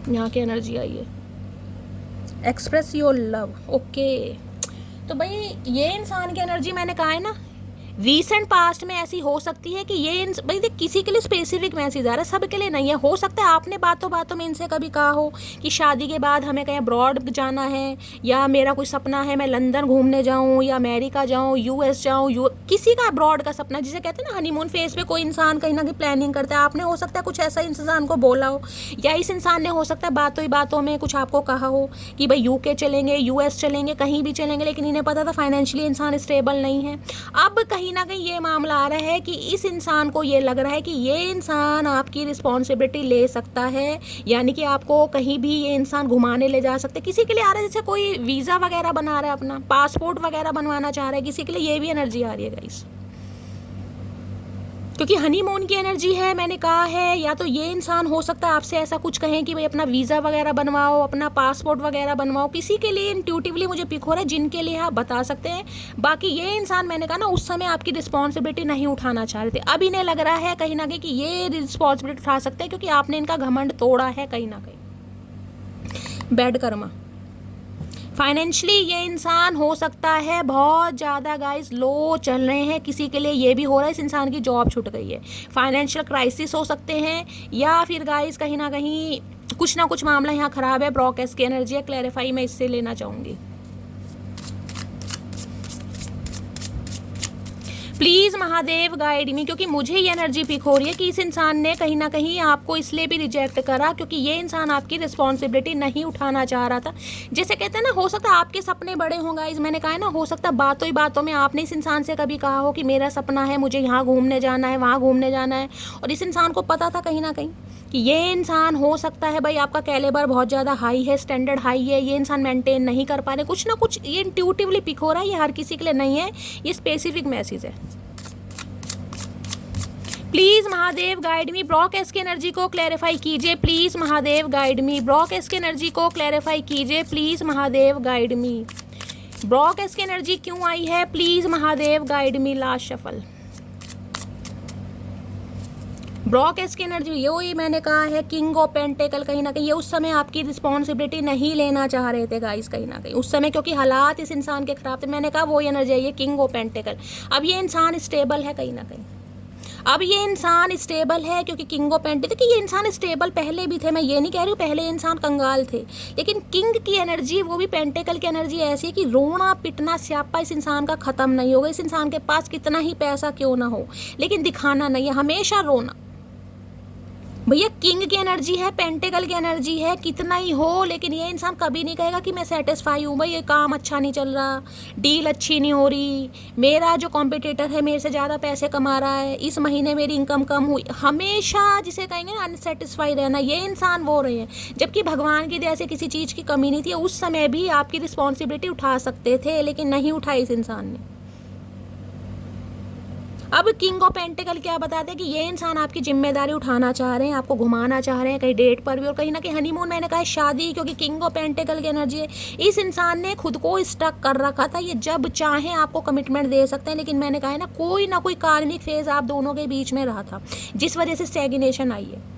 यहाँ की एनर्जी आई है, एक्सप्रेस योर लव। ओके, तो भाई ये इंसान की एनर्जी मैंने कहा है ना, रीसेंट पास्ट में ऐसी हो सकती है कि ये भाई देख किसी के लिए स्पेसिफिक मैसेज आ रहा है, सबके लिए नहीं है। हो सकता है आपने बातों बातों में इनसे कभी कहा हो कि शादी के बाद हमें कहीं अब्रॉड जाना है, या मेरा कोई सपना है मैं लंदन घूमने जाऊं, या अमेरिका जाऊं, यूएस जाऊं, किसी का अब्रॉड का सपना, जिसे कहते हैं ना हनीमून फेज पे कोई इंसान कहीं ना कहीं प्लानिंग करता है। आपने हो सकता है कुछ ऐसा इंसान को बोला हो, या इस इंसान ने हो सकता है बातों ही बातों में कुछ आपको कहा हो कि भाई यूके चलेंगे, यूएस चलेंगे, कहीं भी चलेंगे, लेकिन इन्हें पता था फाइनेंशियली इंसान स्टेबल नहीं है। अब कहीं ना कहीं ये मामला आ रहा है कि इस इंसान को ये लग रहा है कि ये इंसान आपकी रिस्पॉन्सिबिलिटी ले सकता है, यानी कि आपको कहीं भी ये इंसान घुमाने ले जा सकते। किसी के लिए आ रहा है जैसे कोई वीज़ा वगैरह बना रहा है, अपना पासपोर्ट वगैरह बनवाना चाह रहा है, किसी के लिए ये भी एनर्जी आ रही है गाइस, क्योंकि हनीमून की एनर्जी है। मैंने कहा है या तो ये इंसान हो सकता है आपसे ऐसा कुछ कहें कि भाई अपना वीज़ा वगैरह बनवाओ, अपना पासपोर्ट वगैरह बनवाओ। किसी के लिए इंट्यूटिवली मुझे पिक हो रहा है, जिनके लिए आप बता सकते हैं। बाकी ये इंसान मैंने कहा ना उस समय आपकी रिस्पॉन्सिबिलिटी नहीं उठाना चाह रहे थे, अब इन्हें लग रहा है कहीं ना कहीं कि ये रिस्पॉन्सिबिलिटी उठा सकते हैं, क्योंकि आपने इनका घमंड तोड़ा है कहीं ना कहीं। बैड कर्मा। फाइनेंशियली ये इंसान हो सकता है बहुत ज़्यादा गाइस लो चल रहे हैं, किसी के लिए ये भी हो रहा है इस इंसान की जॉब छूट गई है, फाइनेंशियल क्राइसिस हो सकते हैं, या फिर गाइस कहीं ना कहीं कुछ ना कुछ मामला यहाँ ख़राब है। ब्रॉकेस की एनर्जी है, क्लैरिफाई मैं इससे लेना चाहूँगी प्लीज़ महादेव गाइड मी, क्योंकि मुझे ये एनर्जी पिक हो रही है कि इस इंसान ने कहीं ना कहीं आपको इसलिए भी रिजेक्ट करा क्योंकि ये इंसान आपकी रिस्पॉन्सिबिलिटी नहीं उठाना चाह रहा था। जैसे कहते हैं ना, हो सकता है आपके सपने बड़े होंगे इस, मैंने कहा है ना, हो सकता है बातों ही बातों में आपने इस इंसान से कभी कहा हो कि मेरा सपना है मुझे यहाँ घूमने जाना है, वहाँ घूमने जाना है, और इस इंसान को पता था कहीं ना कहीं कि ये इंसान हो सकता है भाई आपका कैलिबर बहुत ज़्यादा हाई है, स्टैंडर्ड हाई है, ये इंसान मेंटेन नहीं कर पा रहे, कुछ ना कुछ ये इंट्यूटिवली पिक हो रहा है। ये हर किसी के लिए नहीं है, ये स्पेसिफिक मैसेज है। प्लीज़ महादेव गाइड मी, ब्रॉकेस की एनर्जी को क्लैरिफाई कीजिए प्लीज़ महादेव गाइड मी, ब्रॉकेस की एनर्जी को क्लैरिफाई कीजिए प्लीज़ महादेव गाइड मी। ब्रॉकेस की एनर्जी क्यों आई है please Mahadev guide me. Last shuffle. ब्रॉकेस की एनर्जी ये मैंने कहा है किंग ऑफ पेंटेकल, कहीं ना कहीं ये उस समय आपकी रिस्पॉन्सिबिलिटी नहीं लेना चाह रहे थे गाइस, कहीं ना कहीं उस समय क्योंकि हालात इस इंसान के खराब थे। मैंने कहा वो एनर्जी है किंग ऑफ पेंटेकल। अब ये इंसान स्टेबल है कहीं ना कहीं, अब ये इंसान स्टेबल है क्योंकि किंग ऑफ पेंटेकल, देखिए ये इंसान स्टेबल पहले भी थे, मैं ये नहीं कह रही हूँ पहले ये इंसान कंगाल थे, लेकिन किंग की एनर्जी वो भी पेंटेकल की एनर्जी ऐसी है कि रोना पिटना स्यापा इस इंसान का ख़त्म नहीं होगा। इस इंसान के पास कितना ही पैसा क्यों ना हो, लेकिन दिखाना नहीं है, हमेशा रोना। भैया किंग की एनर्जी है, पेंटेकल की एनर्जी है, कितना ही हो, लेकिन ये इंसान कभी नहीं कहेगा कि मैं सेटिस्फाई हूँ, भाई ये काम अच्छा नहीं चल रहा, डील अच्छी नहीं हो रही, मेरा जो कॉम्पिटिटर है मेरे से ज़्यादा पैसे कमा रहा है, इस महीने मेरी इनकम कम हुई, हमेशा जिसे कहेंगे ना अनसेटिस्फाई रहना, ये इंसान वो रहे हैं। जबकि भगवान की दया से किसी चीज़ की कमी नहीं थी, उस समय भी आपकी रिस्पॉन्सिबिलिटी उठा सकते थे, लेकिन नहीं उठाई इस इंसान ने। अब किंग ऑफ पेंटिकल क्या बताते हैं कि ये इंसान आपकी जिम्मेदारी उठाना चाह रहे हैं, आपको घुमाना चाह रहे हैं कहीं डेट पर भी, और कहीं ना कहीं हनीमून, मैंने कहा शादी, क्योंकि किंग ऑफ पेंटिकल की एनर्जी है। इस इंसान ने खुद को स्टक कर रखा था, ये जब चाहे आपको कमिटमेंट दे सकते हैं, लेकिन मैंने कहा है ना कोई कार्मिक फेज आप दोनों के बीच में रहा था, जिस वजह से स्टैग्नेशन आई है।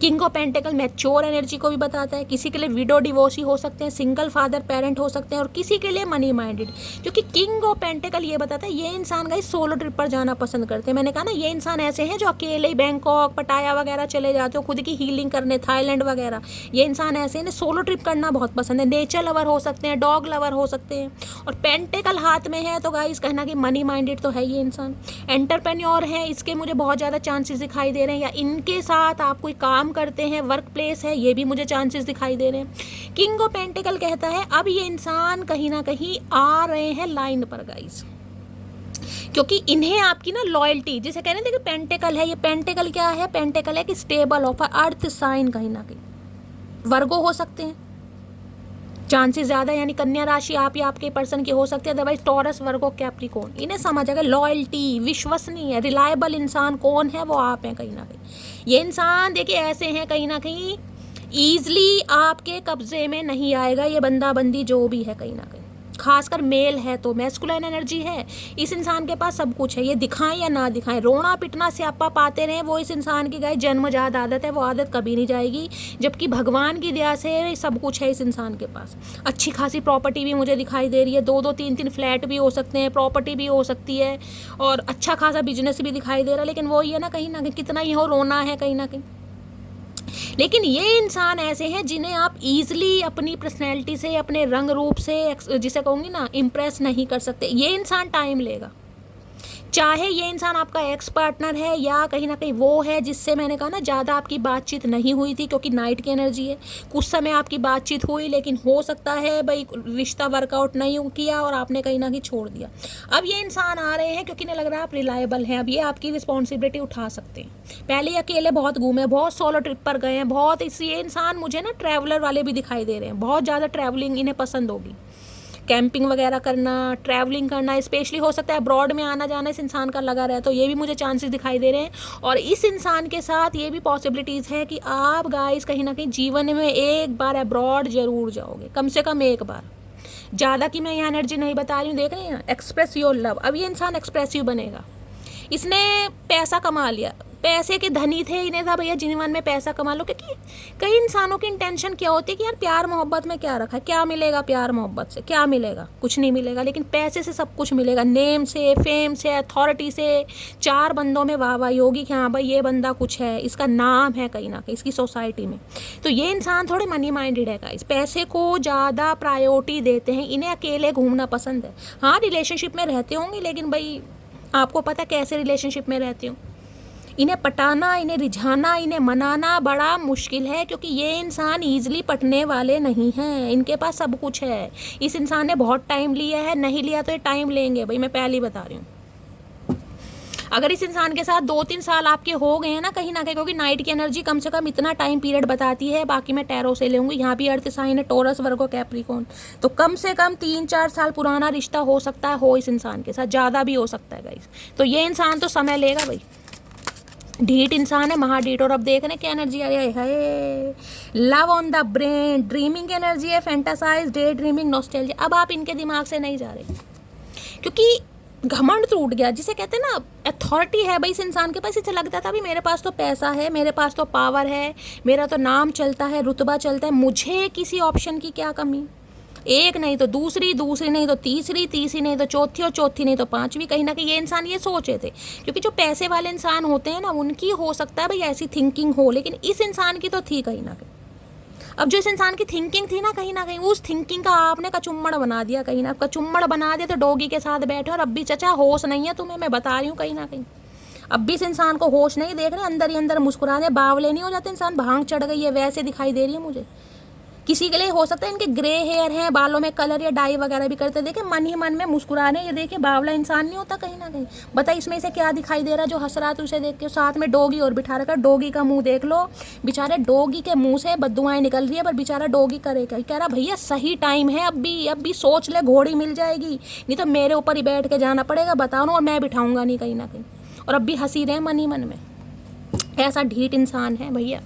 King of pentacle mature energy को भी बताता है। किसी के लिए विडो डिवोर्सी हो सकते हैं, सिंगल फादर पेरेंट हो सकते हैं, और किसी के लिए मनी माइंडेड, क्योंकि किंग ऑफ पेंटिकल ये बताता है ये इंसान गाइस सोलो ट्रिप पर जाना पसंद करते हैं। मैंने कहा ना ये इंसान ऐसे हैं जो अकेले ही बैंकॉक, पटाया वगैरह चले जाते हो खुद की हीलिंग करने, थाईलैंड वगैरह। ये इंसान ऐसे हैं, सोलो ट्रिप करना बहुत पसंद है, नेचर लवर हो सकते हैं, डॉग लवर हो सकते हैं। और पेंटिकल हाथ में है तो गाइस कहना कि मनी माइंडेड तो है ये इंसान। एंटरप्रेन्योर है, इसके मुझे बहुत ज़्यादा चांसेस दिखाई दे रहे हैं, या इनके साथ आप कोई काम करते हैं, वर्क प्लेस है, ये भी मुझे चांसेस दिखाई दे रहे हैं। किंग ऑफ पेंटिकल कहता है अब ये इंसान कहीं ना कहीं आ रहे हैं लाइन पर गाइस, क्योंकि इन्हें आपकी ना लॉयल्टी, जिसे कह रहे थे कि पेंटिकल है, ये पेंटिकल क्या है, पेंटिकल है कि स्टेबल ऑफ अर्थ साइन, कहीं ना कहीं वर्गो हो सकते हैं चांसेस ज़्यादा, यानी कन्या राशि आप या आपके पर्सन की हो सकती है, अदरवाइज टॉरस, वर्गो, कैप्रिकॉर्न। इन्हें समझ आएगा लॉयल्टी, विश्वसनीय, रिलायबल इंसान कौन है, वो आप हैं कहीं ना कहीं। ये इंसान देखिए ऐसे हैं कहीं ना कहीं ईजली आपके कब्जे में नहीं आएगा, ये बंदा बंदी जो भी है कहीं ना कहीं, खासकर मेल है तो मैस्कुलाइन एनर्जी है। इस इंसान के पास सब कुछ है, ये दिखाएं या ना दिखाएं, रोना पिटना स्यापा पाते रहें, वो इस इंसान की गाय जन्मजात आदत है, वो आदत कभी नहीं जाएगी। जबकि भगवान की दया से सब कुछ है इस इंसान के पास। अच्छी खासी प्रॉपर्टी भी मुझे दिखाई दे रही है, 2-2 3-3 फ्लैट भी हो सकते हैं, प्रॉपर्टी भी हो सकती है, और अच्छा खासा बिजनेस भी दिखाई दे रहा है। लेकिन वो ये ना कहीं कितना ही हो रोना है कहीं ना कहीं। लेकिन ये इंसान ऐसे हैं जिन्हें आप ईजिली अपनी पर्सनैलिटी से, अपने रंग रूप से, जिसे कहूँगी ना, इम्प्रेस नहीं कर सकते। ये इंसान टाइम लेगा, चाहे ये इंसान आपका एक्स पार्टनर है या कहीं ना कहीं वो है जिससे मैंने कहा ना ज़्यादा आपकी बातचीत नहीं हुई थी, क्योंकि नाइट की एनर्जी है। कुछ समय आपकी बातचीत हुई, लेकिन हो सकता है भाई रिश्ता वर्कआउट नहीं किया और आपने कहीं ना कहीं छोड़ दिया। अब ये इंसान आ रहे हैं क्योंकि नहीं लग रहा है आप रिलायबल हैं, अब ये आपकी रिस्पॉन्सिबिलिटी उठा सकते हैं। पहले अकेले बहुत घूमे, बहुत सोलो ट्रिप पर गए हैं, बहुत ये इंसान मुझे ना ट्रैवलर वाले भी दिखाई दे रहे हैं, बहुत ज़्यादा ट्रैवलिंग इन्हें पसंद होगी, कैंपिंग वगैरह करना, ट्रैवलिंग करना, स्पेशली हो सकता है अब्रॉड में आना जाना इस इंसान का लगा रहा है, तो ये भी मुझे चांसेस दिखाई दे रहे हैं। और इस इंसान के साथ ये भी पॉसिबिलिटीज़ है कि आप गाइस कहीं ना कहीं जीवन में एक बार अब्रॉड ज़रूर जाओगे, कम से कम एक बार। ज़्यादा की मैं यहाँ एनर्जी नहीं बता रही हूँ, देख रहे हैं, एक्सप्रेस योर लव। अब ये इंसान एक्सप्रेसिव बनेगा, इसने पैसा कमा लिया, पैसे के धनी थे, इन्हें था भैया जीवन में पैसा कमा लो। क्योंकि कई इंसानों की इंटेंशन क्या होती है कि यार प्यार मोहब्बत में क्या रखा है, क्या मिलेगा प्यार मोहब्बत से, क्या मिलेगा, कुछ नहीं मिलेगा, लेकिन पैसे से सब कुछ मिलेगा, नेम से, फेम से, अथॉरिटी से, 4 बंदों में वाहवाही होगी कि हाँ भाई ये बंदा कुछ है, इसका नाम है कहीं ना कहीं इसकी सोसाइटी में। तो ये इंसान थोड़े मनी माइंडेड है गाइस, पैसे को ज़्यादा प्रायोरिटी देते हैं, इन्हें अकेले घूमना पसंद है। हाँ रिलेशनशिप में रहते होंगे, लेकिन भाई आपको पता कैसे रिलेशनशिप में रहते हो, इन्हें पटाना, इन्हें रिझाना, इन्हें मनाना बड़ा मुश्किल है, क्योंकि ये इंसान ईजिली पटने वाले नहीं हैं, इनके पास सब कुछ है। इस इंसान ने बहुत टाइम लिया है, नहीं लिया तो ये टाइम लेंगे भाई, मैं पहले ही बता रही हूँ। अगर इस इंसान के साथ 2-3 साल आपके हो गए हैं ना कहीं ना कहीं, क्योंकि नाइट की एनर्जी कम से कम इतना टाइम पीरियड बताती है, बाकी मैं टैरो से लेंगी, यहाँ भी अर्थ साइन है, टोरस, वर्गो, कैप्रिकॉर्न, तो कम से कम 3-4 साल पुराना रिश्ता हो सकता है, हो इस इंसान के साथ, ज़्यादा भी हो सकता है गाइस। तो ये इंसान तो समय लेगा भाई, ढीठ इंसान है, महाढीठ। और अब देख रहे हैं क्या एनर्जी आ रही है, love on the brain, dreaming energy है, फैंटासाइज, डे ड्रीमिंग, नॉस्टैल्जिया। अब आप इनके दिमाग से नहीं जा रहे, क्योंकि घमंड टूट गया, जिसे कहते हैं ना अथॉरिटी है भाई इस इंसान के पास। इसे लगता था भी मेरे पास तो पैसा है, मेरे पास तो पावर है, मेरा तो नाम चलता है, रुतबा चलता है, मुझे किसी ऑप्शन की क्या कमी। एक नहीं तो दूसरी, दूसरी नहीं तो तीसरी, तीसरी नहीं तो चौथी, और चौथी नहीं तो पांचवी। कहीं ना कहीं ये इंसान ये सोचे थे, क्योंकि जो पैसे वाले इंसान होते हैं ना उनकी हो सकता है भाई ऐसी थिंकिंग हो, लेकिन इस इंसान की तो थी कहीं ना कहीं। अब जो इस इंसान की थिंकिंग थी ना कहीं ना कहीं, उस थिंकिंग का आपने कचुम्बड़ बना दिया, कहीं ना कचुम्बड़ बना दिया, तो डॉगी के साथ बैठे। और अब भी चचा होश नहीं है तुम्हें, मैं बता रही हूँ कहीं ना कहीं अब भी इस इंसान को होश नहीं, देख रहे अंदर ही अंदर मुस्कुरा रहे, बावले नहीं हो जाते इंसान, भांग चढ़ गई है वैसे दिखाई दे रही है मुझे। किसी के लिए हो सकता है इनके ग्रे हेयर हैं, बालों में कलर या डाई वगैरह भी करते, देखे मन ही मन में मुस्कुरा रहे हैं, ये देखे बावला इंसान नहीं होता कहीं ना कहीं। बता इसमें से क्या दिखाई दे रहा है जो हंस रहा है तुझे देख के। साथ में डॉगी और बिठा रखा, डॉगी का मुंह देख लो, बेचारे डॉगी के मुंह से बददुआएं निकल रही है, पर बेचारा डॉगी करे क्या, कह रहा भैया सही टाइम है, अब भी सोच ले, घोड़ी मिल जाएगी, नहीं तो मेरे ऊपर ही बैठ के जाना पड़ेगा, बताओ ना, और मैं बिठाऊंगा नहीं कहीं ना कहीं। और अब भी हंसी रहे मन ही मन में। ऐसा ढीठ इंसान है भैया।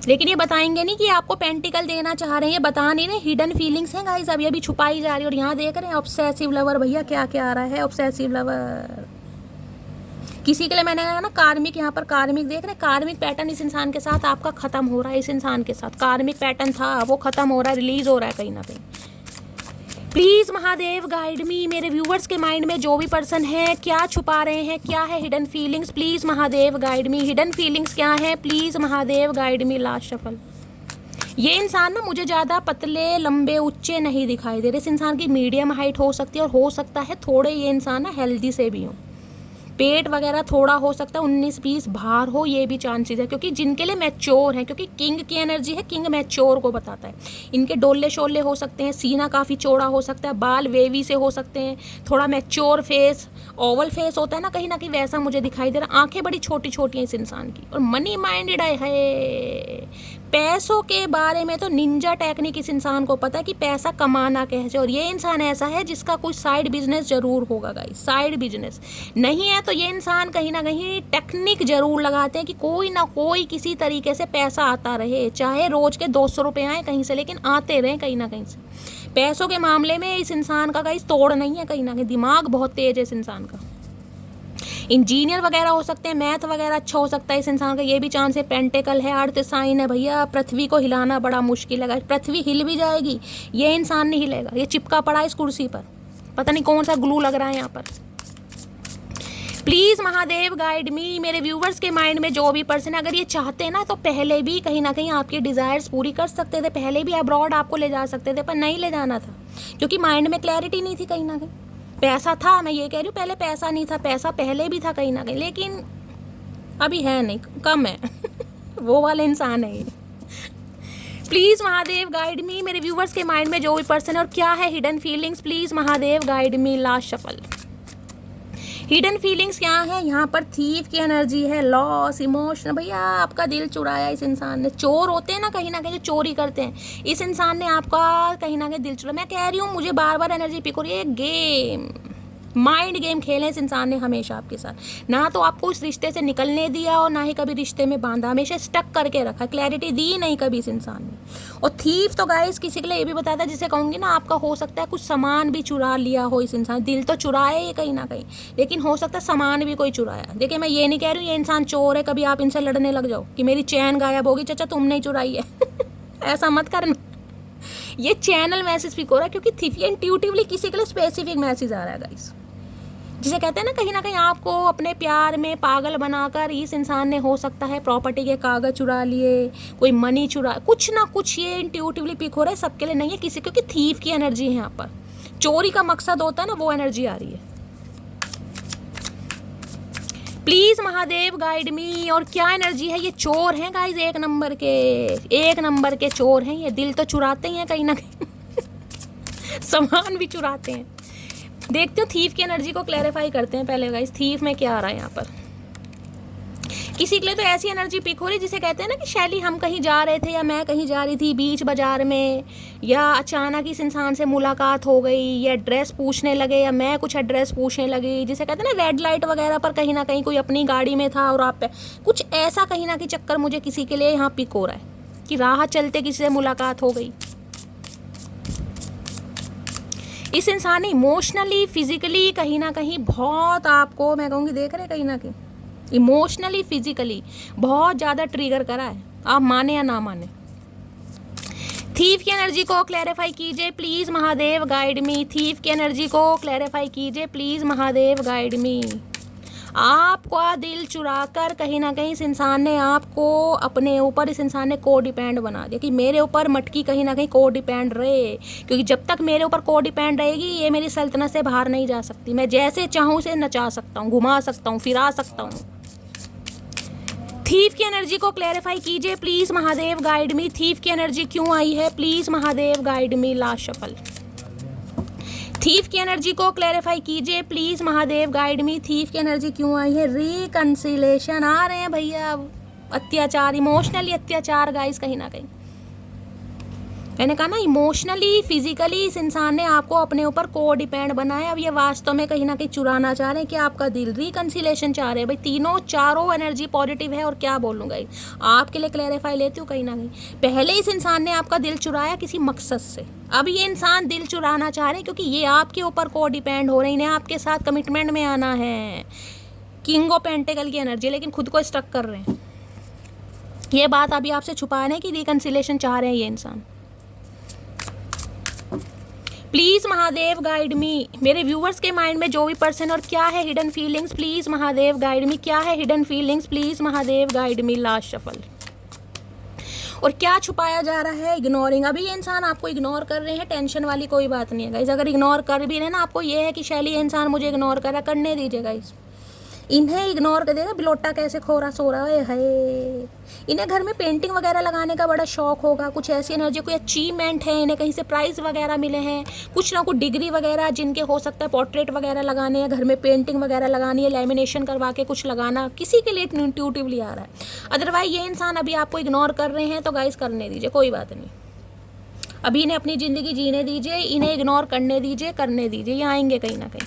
लेकिन ये बताएंगे नहीं कि आपको पेंटिकल देना चाह रहे हैं, ये बता नहीं रहे, हिडन फीलिंग्स हैं गाइस, अब ये भी छुपाई जा रही है। और यहाँ देख रहे हैं ऑब्सेसिव लवर, भैया क्या क्या आ रहा है ऑब्सेसिव लवर। किसी के लिए मैंने कहा ना कार्मिक, यहाँ पर कार्मिक देख रहे हैं, कार्मिक पैटर्न इस इंसान के साथ आपका खत्म हो रहा है। इस इंसान के साथ कार्मिक पैटर्न था वो खत्म हो रहा है, रिलीज हो रहा है कहीं ना कहीं। प्लीज़ महादेव गाइड मी, मेरे व्यूवर्स के माइंड में जो भी पर्सन है क्या छुपा रहे हैं, क्या है hidden feelings, please Mahadev guide me. Hidden feelings क्या है, please Mahadev guide me. Last shuffle. ये इंसान ना मुझे ज़्यादा पतले लंबे ऊंचे नहीं दिखाई दे रहे। इस इंसान की मीडियम हाइट हो सकती है और हो सकता है थोड़े ये इंसान ना हेल्दी से भी हो, पेट वगैरह थोड़ा हो सकता है 19-20 बाहर हो, ये भी चांसेस है। क्योंकि जिनके लिए मैच्योर है, क्योंकि किंग की एनर्जी है, किंग मैच्योर को बताता है। इनके डोले शोले हो सकते हैं, सीना काफ़ी चौड़ा हो सकता है, बाल वेवी से हो सकते हैं, थोड़ा मैच्योर फेस, ओवल फेस होता है ना कहीं वैसा मुझे दिखाई दे रहा। आंखें बड़ी छोटी छोटी हैं इस इंसान की, और मनी माइंडेड है। पैसों के बारे में तो निंजा टेक्निक इस इंसान को पता है कि पैसा कमाना कैसे। और ये इंसान ऐसा है जिसका कोई साइड बिजनेस जरूर होगा गाइस। साइड बिजनेस नहीं है तो ये इंसान कहीं ना कहीं टेक्निक जरूर लगाते हैं कि कोई ना कोई किसी तरीके से पैसा आता रहे, चाहे रोज के 200 रुपये आए कहीं से, लेकिन आते रहे कहीं ना कहीं से। पैसों के मामले में इस इंसान का गाइस तोड़ नहीं है, कहीं ना कहीं दिमाग बहुत तेज है इस इंसान का। इंजीनियर वगैरह हो सकते हैं, मैथ वगैरह अच्छा हो सकता है इस इंसान का, ये भी चांस है। पेंटिकल है, अर्थ साइन है भैया। पृथ्वी को हिलाना बड़ा मुश्किल है, पृथ्वी हिल भी जाएगी, ये इंसान नहीं हिलेगा। ये चिपका पड़ा है इस कुर्सी पर, पता नहीं कौन सा ग्लू लग रहा है यहाँ पर। प्लीज़ महादेव गाइड मी, मेरे व्यूवर्स के माइंड में जो भी पर्सन है, अगर ये चाहते हैं ना तो पहले भी कहीं ना कहीं आपकी डिज़ायर्स पूरी कर सकते थे, पहले भी अब्रॉड आपको ले जा सकते थे, पर नहीं ले जाना था क्योंकि माइंड में क्लैरिटी नहीं थी कहीं ना कहीं। पैसा था, मैं ये कह रही हूँ, पहले पैसा नहीं था, पैसा पहले भी था कहीं ना कहीं, लेकिन अभी है नहीं, कम है वो वाले इंसान है ये। प्लीज़ महादेव गाइड मी, मेरे व्यूवर्स के माइंड में जो भी पर्सन है और क्या है hidden feelings, please Mahadev guide me. Last shuffle. Hidden feelings क्या है यहाँ पर, थीफ की एनर्जी है, लॉस, इमोशन। भैया आपका दिल चुराया इस इंसान ने। चोर होते हैं ना कहीं ना कहीं, चोरी करते हैं, इस इंसान ने आपका कहीं ना कहीं दिल चुराया। मैं कह रही हूँ, मुझे बार बार एनर्जी पिक हो रही है। गेम, माइंड गेम खेले इस इंसान ने हमेशा आपके साथ, ना तो आपको इस रिश्ते से निकलने दिया और ना ही कभी रिश्ते में बांधा, हमेशा स्टक करके रखा, क्लैरिटी दी नहीं कभी इस इंसान ने। और थीफ तो गाइस किसी के लिए ये भी बताता है, जिसे कहूँगी ना आपका हो सकता है कुछ सामान भी चुरा लिया हो इस इंसान। दिल तो चुराए ये कहीं ना कहीं, लेकिन हो सकता है सामान भी कोई चुराया। देखिए मैं ये नहीं कह रही हूँ ये इंसान चोर है, कभी आप इनसे लड़ने लग जाओ कि मेरी चैन गायब होगी, चाचा तुमने ही चुराई है ऐसा मत करना। ये चैनल मैसेज पिक हो रहा है क्योंकि थीफ ये इंट्यूटिवली किसी के लिए स्पेसिफिक मैसेज आ रहा है गाइस, जिसे कहते हैं ना कहीं आपको अपने प्यार में पागल बनाकर इस इंसान ने हो सकता है प्रॉपर्टी के कागज चुरा लिए, कोई मनी चुरा, कुछ ना कुछ ये इंट्यूटिवली पिक हो रहा है। सबके लिए नहीं है, किसी, क्योंकि थीफ की एनर्जी है यहाँ पर, चोरी का मकसद होता है ना, वो एनर्जी आ रही है। प्लीज़ महादेव गाइड मी, और क्या एनर्जी है, ये चोर हैं गाइस, एक नंबर के चोर हैं ये। दिल तो चुराते ही हैं कहीं ना कहीं सामान भी चुराते हैं। देखते हो थीफ की एनर्जी को क्लैरिफाई करते हैं पहले गाइस, थीफ में क्या आ रहा है यहाँ पर। किसी के लिए तो ऐसी एनर्जी पिक हो रही है जिसे कहते हैं ना कि शैली हम कहीं जा रहे थे या मैं कहीं जा रही थी बीच बाजार में, या अचानक इस इंसान से मुलाकात हो गई, या एड्रेस पूछने लगे, या मैं कुछ एड्रेस पूछने लगी, जिसे कहते हैं ना रेड लाइट वगैरह पर कहीं ना कहीं कोई अपनी गाड़ी में था और आप पे कुछ ऐसा कहीं ना कहीं चक्कर मुझे किसी के लिए यहाँ पिक हो रहा है कि राह चलते किसी से मुलाकात हो गई। इस इंसान ने इमोशनली फिजिकली कहीं ना कहीं बहुत आपको, मैं कहूँगी देख रहे कहीं ना कहीं इमोशनली फिजिकली बहुत ज़्यादा ट्रिगर करा है, आप माने या ना माने। थीफ की एनर्जी को क्लैरिफाई कीजिए please Mahadev guide me. Thief की एनर्जी को क्लैरिफाई कीजिए प्लीज़ महादेव गाइड मी। आपका दिल चुराकर कहीं ना कहीं इस इंसान ने आपको अपने ऊपर, इस इंसान ने को डिपेंड बना दिया कि मेरे ऊपर मटकी कहीं ना कहीं को डिपेंड रहे, क्योंकि जब तक मेरे ऊपर को डिपेंड रहेगी ये मेरी सल्तनत से बाहर नहीं जा सकती। मैं जैसे चाहूँ उसे नचा सकता हूँ, घुमा सकता हूँ, फिरा सकता हूँ। थीफ की एनर्जी को क्लैरिफाई कीजिए please Mahadev guide me. Thief की एनर्जी क्यों आई है, please Mahadev guide me. Last shuffle. Thief की एनर्जी को क्लैरिफाई कीजिए please Mahadev guide me. Thief की एनर्जी क्यों आई है, रिकंसिलेशन आ रहे हैं भैया, अत्याचार, इमोशनली अत्याचार गाइस कहीं ना कहीं। मैंने कहा ना, इमोशनली फिजिकली इस इंसान ने आपको अपने ऊपर को डिपेंड बनाया। अब ये वास्तव में कहीं ना कहीं चुराना चाह रहे हैं कि आपका दिल, रिकंसिलेशन चाह रहे हैं। भाई तीनों चारों एनर्जी पॉजिटिव है, और क्या बोलूँगा, आपके लिए क्लैरिफाई लेती हूँ। कहीं ना कहीं पहले इस इंसान ने आपका दिल चुराया किसी मकसद से, अब ये इंसान दिल चुराना चाह रहे हैं क्योंकि ये आपके ऊपर को डिपेंड हो रहे हैं, इन्हें आपके साथ कमिटमेंट में आना है। किंग ऑफ पेंटिकल की एनर्जी, लेकिन खुद को स्टक कर रहे हैं। ये बात अभी आपसे छुपा रहे हैं कि रिकंसिलेशन चाह रहे हैं ये इंसान। प्लीज़ महादेव गाइड मी, मेरे व्यूअर्स के माइंड में जो भी पर्सन, और क्या है hidden feelings, please Mahadev guide मी, क्या है hidden feelings, please Mahadev guide me. Last shuffle. और क्या छुपाया जा रहा है, इग्नोरिंग। अभी ये इंसान आपको इग्नोर कर रहे हैं, टेंशन वाली कोई बात नहीं है गाइस। अगर इग्नोर कर भी रहे ना, आपको ये है कि शैली ये इंसान मुझे इग्नोर कर रहा, करने दीजिए गाइस। इन्हें इग्नोर कर देगा, बिलोटा कैसे खो रहा सो रहा है। इन्हें घर में पेंटिंग वगैरह लगाने का बड़ा शौक होगा, कुछ ऐसी एनर्जी, कोई अचीवमेंट है, इन्हें कहीं से प्राइज़ वगैरह मिले हैं, कुछ ना कुछ डिग्री वगैरह जिनके हो सकता है, पोर्ट्रेट वगैरह लगाने हैं, घर में पेंटिंग वगैरह लगानी है, लैमिनेशन करवा के कुछ लगाना, किसी के लिए इंट्यूटिवली आ रहा है। अदरवाइज ये इंसान अभी आपको इग्नोर कर रहे हैं तो गाइस करने दीजिए, कोई बात नहीं। अभी इन्हें अपनी ज़िंदगी जीने दीजिए, इन्हें इग्नोर करने दीजिए, करने दीजिए, ये आएंगे कहीं ना कहीं।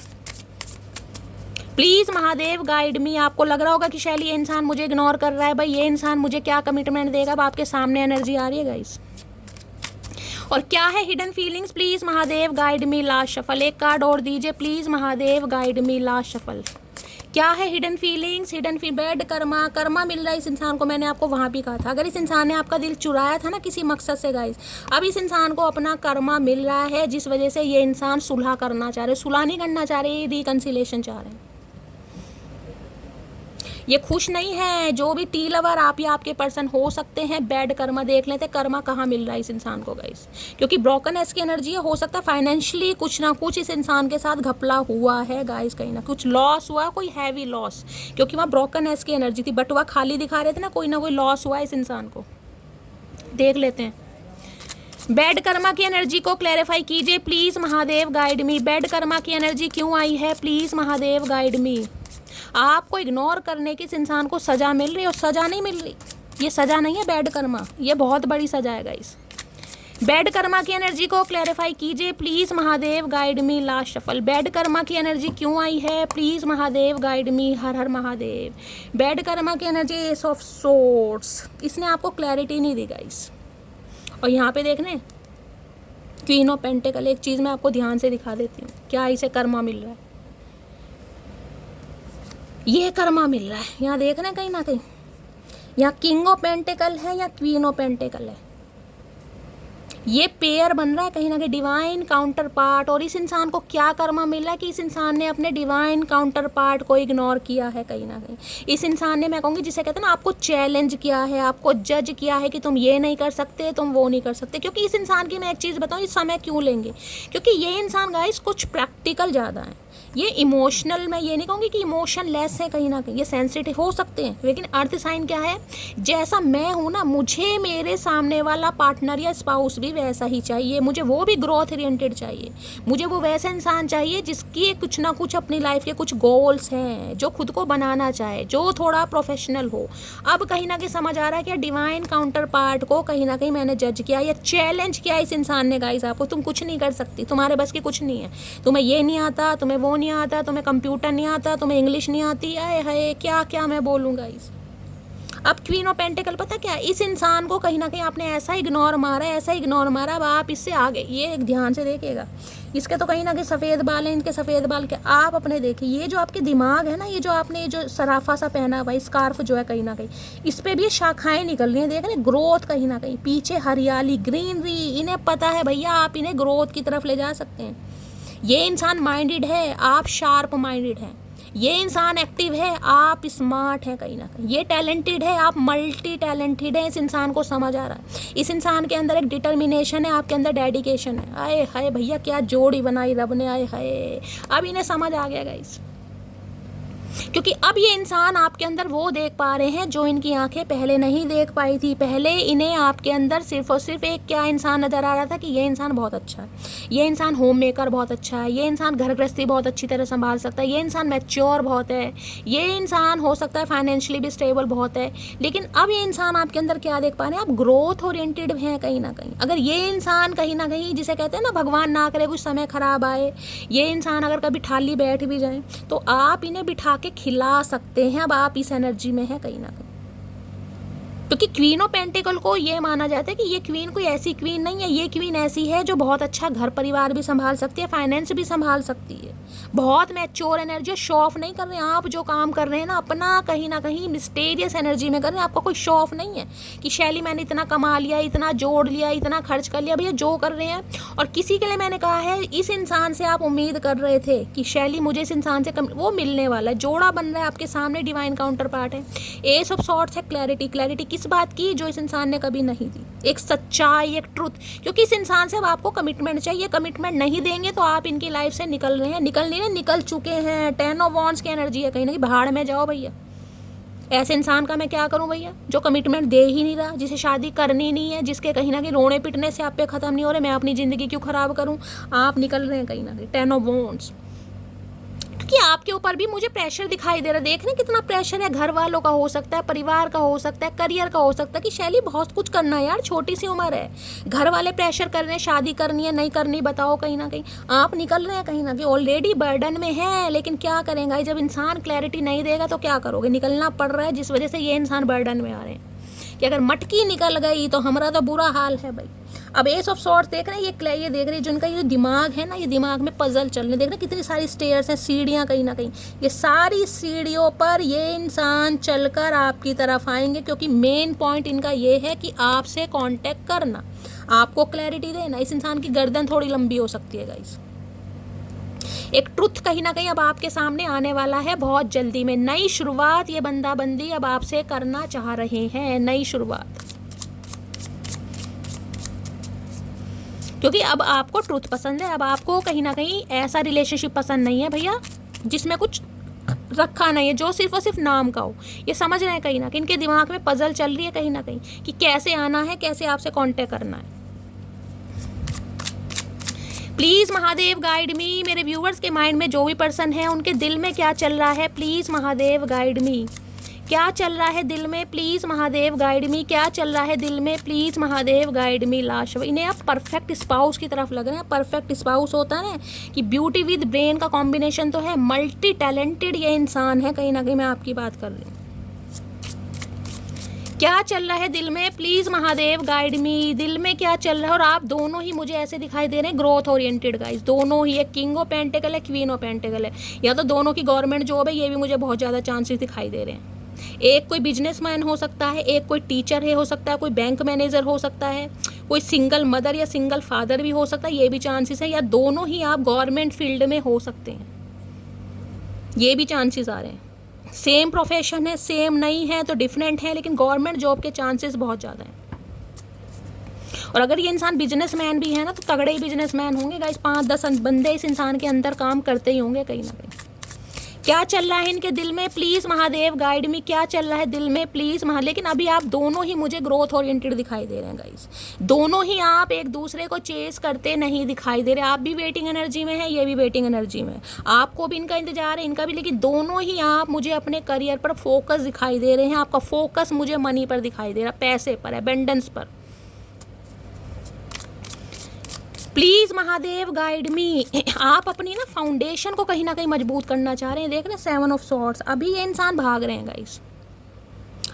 प्लीज़ महादेव गाइड मी। आपको लग रहा होगा कि शैली ये इंसान मुझे इग्नोर कर रहा है, भाई ये इंसान मुझे क्या कमिटमेंट देगा। अब आपके सामने एनर्जी आ रही है गाइस। और क्या है hidden feelings, please Mahadev guide me. Last shuffle, एक कार्ड और दीजिए please Mahadev guide me. Last shuffle, क्या है hidden feelings, bad karma. Karma मिल रहा है इस इंसान को, मैंने आपको वहाँ भी कहा था। अगर इस इंसान ने आपका दिल चुराया था ना किसी मकसद से गाइस, अब इस इंसान को अपना कर्मा मिल रहा है, जिस वजह से ये इंसान सुलह करना चाह रहे, सुलह नहीं करना चाह रहे, रिकंसिलेशन चाह रहे हैं। ये खुश नहीं है। जो भी टी लवर आप या आपके पर्सन हो सकते हैं, बैड कर्मा देख लेते हैं, कर्मा कहाँ मिल रहा है इस इंसान को गाइस, क्योंकि ब्रोकन एस की एनर्जी है। हो सकता है फाइनेंशियली कुछ ना कुछ इस इंसान के साथ घपला हुआ है गाइस, कहीं ना कुछ लॉस हुआ, कोई हैवी लॉस, क्योंकि वहाँ ब्रोकन एस की एनर्जी थी, बट वह खाली दिखा रहे थे ना कोई लॉस हुआ इस इंसान को। देख लेते हैं बैड कर्मा की एनर्जी को क्लैरिफाई कीजिए please Mahadev guide me. Bad Karma की एनर्जी क्यों आई है, प्लीज़ महादेव गाइड मी। आपको इग्नोर करने की इस इंसान को सज़ा मिल रही है, और सज़ा नहीं मिल रही, ये सज़ा नहीं है बैड कर्मा, ये बहुत बड़ी सज़ा है गाइस। बैड कर्मा की एनर्जी को क्लैरिफाई कीजिए please Mahadev guide me. Last shuffle, bad Karma की एनर्जी क्यों आई है, प्लीज़ महादेव गाइड मी। हर हर महादेव। बैड कर्मा की एनर्जी एस ऑफ सोर्ड्स, इसने आपको क्लैरिटी नहीं दी गाइस। और यहाँ पे देखने क्वीन ऑफ पेंटिकल, एक चीज़ मैं आपको ध्यान से दिखा देती हूँ, क्या इसे कर्मा मिल रहा है, ये कर्मा मिल रहा है। यहाँ देख रहे हैं कहीं ना कहीं, यहाँ किंग ऑफ पेंटिकल है या क्वीन ऑफ पेंटिकल है, ये पेयर बन रहा है कहीं ना कहीं, डिवाइन काउंटर पार्ट। और इस इंसान को क्या कर्मा मिला है कि इस इंसान ने अपने डिवाइन काउंटर पार्ट को इग्नोर किया है कहीं ना कहीं। इस इंसान ने, मैं कहूँगी जिसे कहते हैं ना, आपको चैलेंज किया है, आपको जज किया है कि तुम ये नहीं कर सकते, तुम वो नहीं कर सकते। क्योंकि इस इंसान की मैं एक चीज़ बताऊँ, इस समय क्यों लेंगे, क्योंकि ये इंसान गाइस कुछ प्रैक्टिकल ज़्यादा है। ये इमोशनल, मैं ये नहीं कहूँगी कि इमोशन लेस है कहीं ना कहीं, ये सेंसिटिव हो सकते हैं, लेकिन अर्थ साइन क्या है, जैसा मैं हूँ ना, मुझे मेरे सामने वाला पार्टनर या स्पाउस भी वैसा ही चाहिए। मुझे वो भी ग्रोथ ओरिएंटेड चाहिए, मुझे वो वैसा इंसान चाहिए जिसकी कुछ ना कुछ अपनी लाइफ के कुछ गोल्स हैं, जो खुद को बनाना चाहे, जो थोड़ा प्रोफेशनल हो। अब कहीं ना कहीं समझ आ रहा है कि डिवाइन काउंटर पार्ट को कहीं ना कहीं मैंने जज किया या चैलेंज किया इस इंसान ने गाइस आपको, तुम कुछ नहीं कर सकती, तुम्हारे बस की कुछ नहीं है, तुम्हें ये नहीं आता, तुम्हें वो नहीं आता, तुम्हें कंप्यूटर नहीं आता, तुम्हें इंग्लिश नहीं आती, आए हाय क्या क्या मैं बोलूँगा इस। अब क्वीन ऑफ पेंटिकल पता क्या, इस इंसान को कहीं ना कहीं आपने ऐसा इग्नोर मारा, ऐसा इग्नोर मारा, अब आप इससे आगे, ये एक ध्यान से देखिएगा, इसके तो कहीं ना कहीं सफ़ेद बाल हैं, इनके सफ़ेद बाल के आप अपने देखिए, ये जो आपके दिमाग है ना, ये जो आपने जो सराफा सा पहना हुआ स्कार्फ जो है कहीं ना कहीं, इस पर भी शाखाएँ निकल रही हैं, देख रहे हैं, ग्रोथ कहीं ना कहीं, पीछे हरियाली, ग्रीनरी, इन्हें पता है भैया आप इन्हें ग्रोथ की तरफ ले जा सकते हैं। ये इंसान माइंडेड है, आप शार्प माइंडेड हैं। ये इंसान एक्टिव है, आप स्मार्ट हैं कहीं ना कहीं। ये टैलेंटेड है, आप मल्टी टैलेंटेड हैं, इस इंसान को समझ आ रहा है। इस इंसान के अंदर एक डिटर्मिनेशन है, आपके अंदर डेडिकेशन है। आए हाय भैया क्या जोड़ी बनाई रब ने, आए हाय। अब इन्हें समझ आ गया गाइस, क्योंकि अब ये इंसान आपके अंदर वो देख पा रहे हैं जो इनकी आंखें पहले नहीं देख पाई थी। पहले इन्हें आपके अंदर सिर्फ और सिर्फ एक क्या इंसान नज़र आ रहा था कि ये इंसान बहुत अच्छा है, ये इंसान होम मेकर बहुत अच्छा है, ये इंसान घर गृहस्थी बहुत अच्छी तरह संभाल सकता है, ये इंसान मैच्योर बहुत है, ये इंसान हो सकता है फाइनेंशियली भी स्टेबल बहुत है। लेकिन अब ये इंसान आपके अंदर क्या देख पा रहे हैं, आप ग्रोथ ओरिएंटेड हैं कहीं ना कहीं। अगर ये इंसान कहीं ना कहीं, जिसे कहते हैं ना भगवान ना करे कुछ समय खराब आए, ये इंसान अगर कभी ठाली बैठ भी जाए तो आप इन्हें बिठा के खिला सकते हैं। अब आप इस एनर्जी में हैं कहीं ना कहीं, क्योंकि क्वीन ऑफ पेंटिकल को ये माना जाता है कि ये क्वीन कोई ऐसी क्वीन नहीं है, ये क्वीन ऐसी है जो बहुत अच्छा घर परिवार भी संभाल सकती है, फाइनेंस भी संभाल सकती है, बहुत मैच्योर एनर्जी। शो ऑफ नहीं कर रहे हैं आप, जो काम कर रहे हैं ना अपना कहीं ना कहीं मिस्टीरियस एनर्जी में कर रहे हैं। आपका कोई शो ऑफ नहीं है कि शैली मैंने इतना कमा लिया, इतना जोड़ लिया, इतना खर्च कर लिया। भैया जो कर रहे हैं, और किसी के लिए मैंने कहा है इस इंसान से आप उम्मीद कर रहे थे कि शैली मुझे इस इंसान से वो मिलने वाला है, जोड़ा बन रहा है आपके सामने, डिवाइन काउंटर पार्ट है। एस ऑफ सॉर्ड्स है क्लैरिटी। क्लैरिटी किस बात की, जो इस इंसान ने कभी नहीं दी, एक सच्चाई, एक ट्रुथ। क्योंकि इस इंसान से अब आपको कमिटमेंट चाहिए, कमिटमेंट नहीं देंगे तो आप इनकी लाइफ से निकल रहे हैं, निकल चुके हैं। 10 ऑफ वॉन्ड्स की एनर्जी है, कहीं ना कहीं भाड़ में जाओ भैया। ऐसे इंसान का मैं क्या करूं भैया, जो कमिटमेंट दे ही नहीं रहा, जिसे शादी करनी नहीं है, जिसके कहीं ना कहीं रोने पिटने से आप पे खत्म नहीं हो रहे, मैं अपनी ज़िंदगी क्यों ख़राब करूं। आप निकल रहे हैं कहीं ना कहीं 10 ऑफ वॉन्ड्स, कि आपके ऊपर भी मुझे प्रेशर दिखाई दे रहा है। देख रहे हैं कितना प्रेशर है, घर वालों का हो सकता है, परिवार का हो सकता है, करियर का हो सकता है कि शैली बहुत कुछ करना है यार, छोटी सी उम्र है, घर वाले प्रेशर कर रहे हैं, शादी करनी है नहीं करनी, बताओ। कहीं ना कहीं आप निकल रहे हैं कहीं ना कहीं, ऑलरेडी बर्डन में है। लेकिन क्या करेंगे, जब इंसान क्लैरिटी नहीं देगा तो क्या करोगे, निकलना पड़ रहा है। जिस वजह से ये इंसान बर्डन में आ रहे हैं कि अगर मटकी निकल गई तो हमारा तो बुरा हाल है भाई। अब एस ऑफ सॉर्ड्स देख रहे हैं, ये देख रहे हैं जिनका ये दिमाग है ना, ये दिमाग में पजल चल रहे, देख रहे हैं कितनी सारी स्टेयर्स हैं, सीढ़ियाँ कहीं ना कहीं, ये सारी सीढ़ियों पर ये इंसान चलकर आपकी तरफ आएंगे। क्योंकि मेन पॉइंट इनका ये है कि आपसे कांटेक्ट करना, आपको क्लैरिटी देना। इस इंसान की गर्दन थोड़ी लंबी हो सकती है गाइस। एक ट्रुथ कहीं ना कहीं अब आपके सामने आने वाला है बहुत जल्दी में। नई शुरुआत ये बंदा बंदी अब आपसे करना चाह रहे हैं, नई शुरुआत। क्योंकि अब आपको ट्रुथ पसंद है, अब आपको कहीं ना कहीं ऐसा रिलेशनशिप पसंद नहीं है भैया जिसमें कुछ रखा नहीं है, जो सिर्फ और सिर्फ नाम का हो। ये समझ रहे हैं कहीं ना कहीं, इनके दिमाग में पजल चल रही है कहीं ना कहीं कि कैसे आना है, कैसे आपसे कांटेक्ट करना है। प्लीज़ महादेव गाइड मी। मेरे व्यूवर्स के माइंड में जो भी पर्सन है उनके दिल में क्या चल रहा है, प्लीज़ महादेव गाइड मी। क्या चल रहा है दिल में, प्लीज़ महादेव गाइड मी। क्या चल रहा है दिल में, please Mahadev guide me. Last इन्हें आप परफेक्ट स्पाउस की तरफ लग रहे हैं। परफेक्ट स्पाउस होता है ना कि ब्यूटी विद ब्रेन का कॉम्बिनेशन तो है, मल्टी टैलेंटेड ये इंसान है कहीं ना कहीं, मैं आपकी बात कर रही हूँ। क्या चल रहा है दिल में, प्लीज़ महादेव गाइड मी। दिल में क्या चल रहा है, और आप दोनों ही मुझे ऐसे दिखाई दे रहे हैं ग्रोथ ओरिएंटेड गाइस, दोनों ही। एक किंग ऑफ पेंटिकल है, क्वीन ऑफ पेंटिकल है, या तो दोनों की गवर्नमेंट जॉब है, ये भी मुझे बहुत ज़्यादा चांसेस दिखाई दे रहे हैं। एक कोई बिजनेसमैन हो सकता है, एक कोई टीचर है हो सकता है, कोई बैंक मैनेजर हो सकता है, कोई सिंगल मदर या सिंगल फादर भी हो सकता है, ये भी चांसेस है, या दोनों ही आप गवर्नमेंट फील्ड में हो सकते हैं, ये भी चांसेस आ रहे हैं। सेम प्रोफेशन है, सेम नहीं है तो डिफरेंट है, लेकिन गवर्नमेंट जॉब के चांसेस बहुत ज़्यादा हैं। और अगर ये इंसान बिजनेसमैन भी है ना तो तगड़े ही बिजनेसमैन होंगे गाइस। 5-10 बंदे इस इंसान के अंदर काम करते ही होंगे कहीं ना कहीं। क्या चल रहा है इनके दिल में, प्लीज़ महादेव गाइड मी। क्या चल रहा है दिल में, प्लीज़ लेकिन अभी आप दोनों ही मुझे ग्रोथ ओरिएंटेड दिखाई दे रहे हैं गाइस। दोनों ही आप एक दूसरे को चेस करते नहीं दिखाई दे रहे। आप भी वेटिंग एनर्जी में है, ये भी वेटिंग एनर्जी में है, आपको भी इनका इंतजार है, इनका भी। लेकिन दोनों ही आप मुझे अपने करियर पर फोकस दिखाई दे रहे हैं। आपका फोकस मुझे मनी पर दिखाई दे रहा, पैसे पर, एबेंडेंस पर। प्लीज़ महादेव गाइड मी। आप अपनी ना फाउंडेशन को कहीं ना कहीं मजबूत करना चाह रहे हैं। देख रहे हैं 7 ऑफ सॉर्ड्स। अभी ये इंसान भाग रहे हैं गाइस,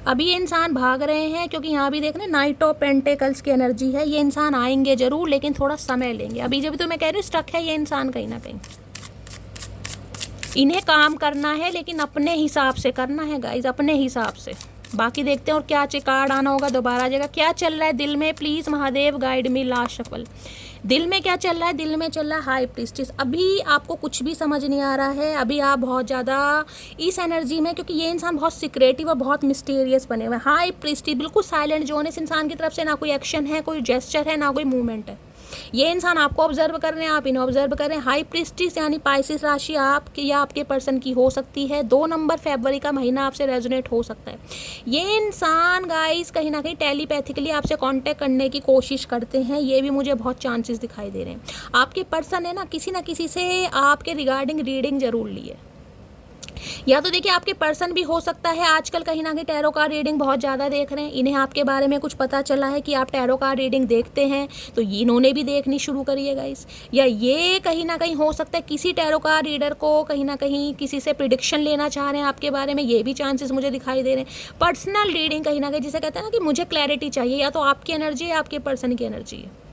अभी ये इंसान भाग रहे हैं, क्योंकि यहाँ भी देख रहे हैं नाइट ऑफ पेंटिकल्स की एनर्जी है। ये इंसान आएंगे जरूर, लेकिन थोड़ा समय लेंगे। अभी जब तो मैं कह रही हूँ स्टक है ये इंसान कहीं ना कहीं। इन्हें काम करना है, लेकिन अपने हिसाब से करना है गाइस, अपने हिसाब से। बाकी देखते हैं और क्या कार्ड आना होगा दोबारा आ जाएगा। क्या चल रहा है दिल में, please Mahadev guide me. Last shuffle. दिल में क्या चल रहा है, दिल में चल रहा है हाई प्रीस्टिस। अभी आपको कुछ भी समझ नहीं आ रहा है, अभी आप बहुत ज़्यादा इस एनर्जी में, क्योंकि ये इंसान बहुत सिक्रेटिव और बहुत मिस्टीरियस बने हुए हैं। हाई प्रीस्टिस बिल्कुल साइलेंट जोन। इस इंसान की तरफ से ना कोई एक्शन है, कोई जेस्चर है, ना कोई मूवमेंट है। ये इंसान आपको ऑब्जर्व कर रहे हैं, आप इन्हें ऑब्जर्व कर रहे हैं। हाई प्रीस्टिस यानी पाइसिस राशि आपकी या आपके पर्सन की हो सकती है। 2 नंबर फरवरी का महीना आपसे रेजोनेट हो सकता है। ये इंसान गाइस कहीं ना कहीं टेलीपैथिकली आपसे कांटेक्ट करने की कोशिश करते हैं, ये भी मुझे बहुत चांसेस दिखाई दे रहे हैं। आपके पर्सन है ना किसी से आपके रिगार्डिंग रीडिंग जरूर ली है। या तो देखिए आपके पर्सन भी हो सकता है आजकल कहीं ना कहीं टैरो कार्ड रीडिंग बहुत ज़्यादा देख रहे हैं, इन्हें आपके बारे में कुछ पता चला है कि आप टैरो कार्ड रीडिंग देखते हैं, तो इन्होंने भी देखनी शुरू करी है गाइस। या ये कहीं ना कहीं हो सकता है किसी टैरो कार्ड रीडर को कहीं ना कहीं किसी से प्रिडिक्शन लेना चाह रहे हैं आपके बारे में, ये भी चांसेस मुझे दिखाई दे रहे हैं। पर्सनल रीडिंग कहीं ना कहीं जिसे कहते हैं ना कि मुझे क्लैरिटी चाहिए, या तो आपकी एनर्जी है आपके पर्सन की एनर्जी है।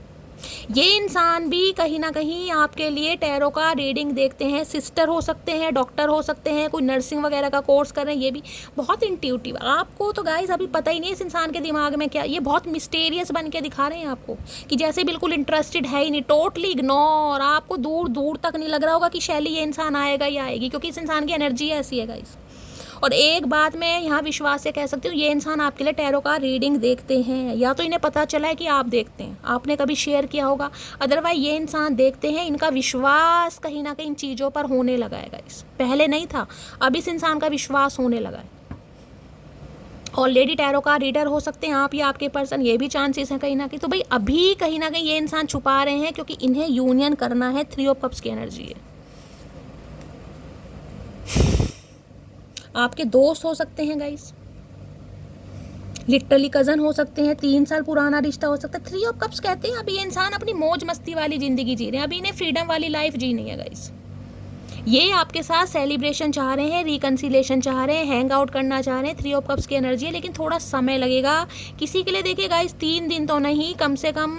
ये इंसान भी कहीं ना कहीं आपके लिए टैरो का रीडिंग देखते हैं। सिस्टर हो सकते हैं, डॉक्टर हो सकते हैं, कोई नर्सिंग वगैरह का कोर्स कर रहे हैं, ये भी बहुत इंट्यूटिव। आपको तो गाइस अभी पता ही नहीं इस इंसान के दिमाग में क्या, ये बहुत मिस्टीरियस बन के दिखा रहे हैं आपको कि जैसे बिल्कुल इंटरेस्टेड है ही नहीं, टोटली इग्नोर। आपको दूर दूर तक नहीं लग रहा होगा कि शैली ये इंसान आएगा या आएगी, क्योंकि इस इंसान की एनर्जी ऐसी है गाइस। और एक बात मैं यहाँ विश्वास से कह सकती हूँ, ये इंसान आपके लिए टैरो का रीडिंग देखते हैं, या तो इन्हें पता चला है कि आप देखते हैं, आपने कभी शेयर किया होगा, अदरवाइज ये इंसान देखते हैं। इनका विश्वास कहीं ना कहीं इन चीज़ों पर होने लगा है गाइस, पहले नहीं था, अब इस इंसान का विश्वास होने लगा है। ऑलरेडी टैरो का रीडर हो सकते हैं आप या आपके पर्सन, ये भी चांसेस हैं कहीं ना कहीं। तो भाई अभी कहीं ना कहीं ये इंसान छुपा रहे हैं क्योंकि इन्हें यूनियन करना है। 3 ऑफ कप्स की एनर्जी है। आपके दोस्त हो सकते हैं गाइस, लिटरली कज़न हो सकते हैं, 3 साल पुराना रिश्ता हो सकता है। 3 ऑफ कप्स कहते हैं अभी ये इंसान अपनी मौज मस्ती वाली ज़िंदगी जी रहे हैं, अभी इन्हें फ्रीडम वाली लाइफ जीनी है गाइस। ये आपके साथ सेलिब्रेशन चाह रहे हैं, रिकन्सिलेशन चाह रहे हैं, हैंग आउट करना चाह रहे हैं। 3 ऑफ कप्स की एनर्जी है, लेकिन थोड़ा समय लगेगा किसी के लिए। देखिए गाइस 3 दिन तो नहीं, कम से कम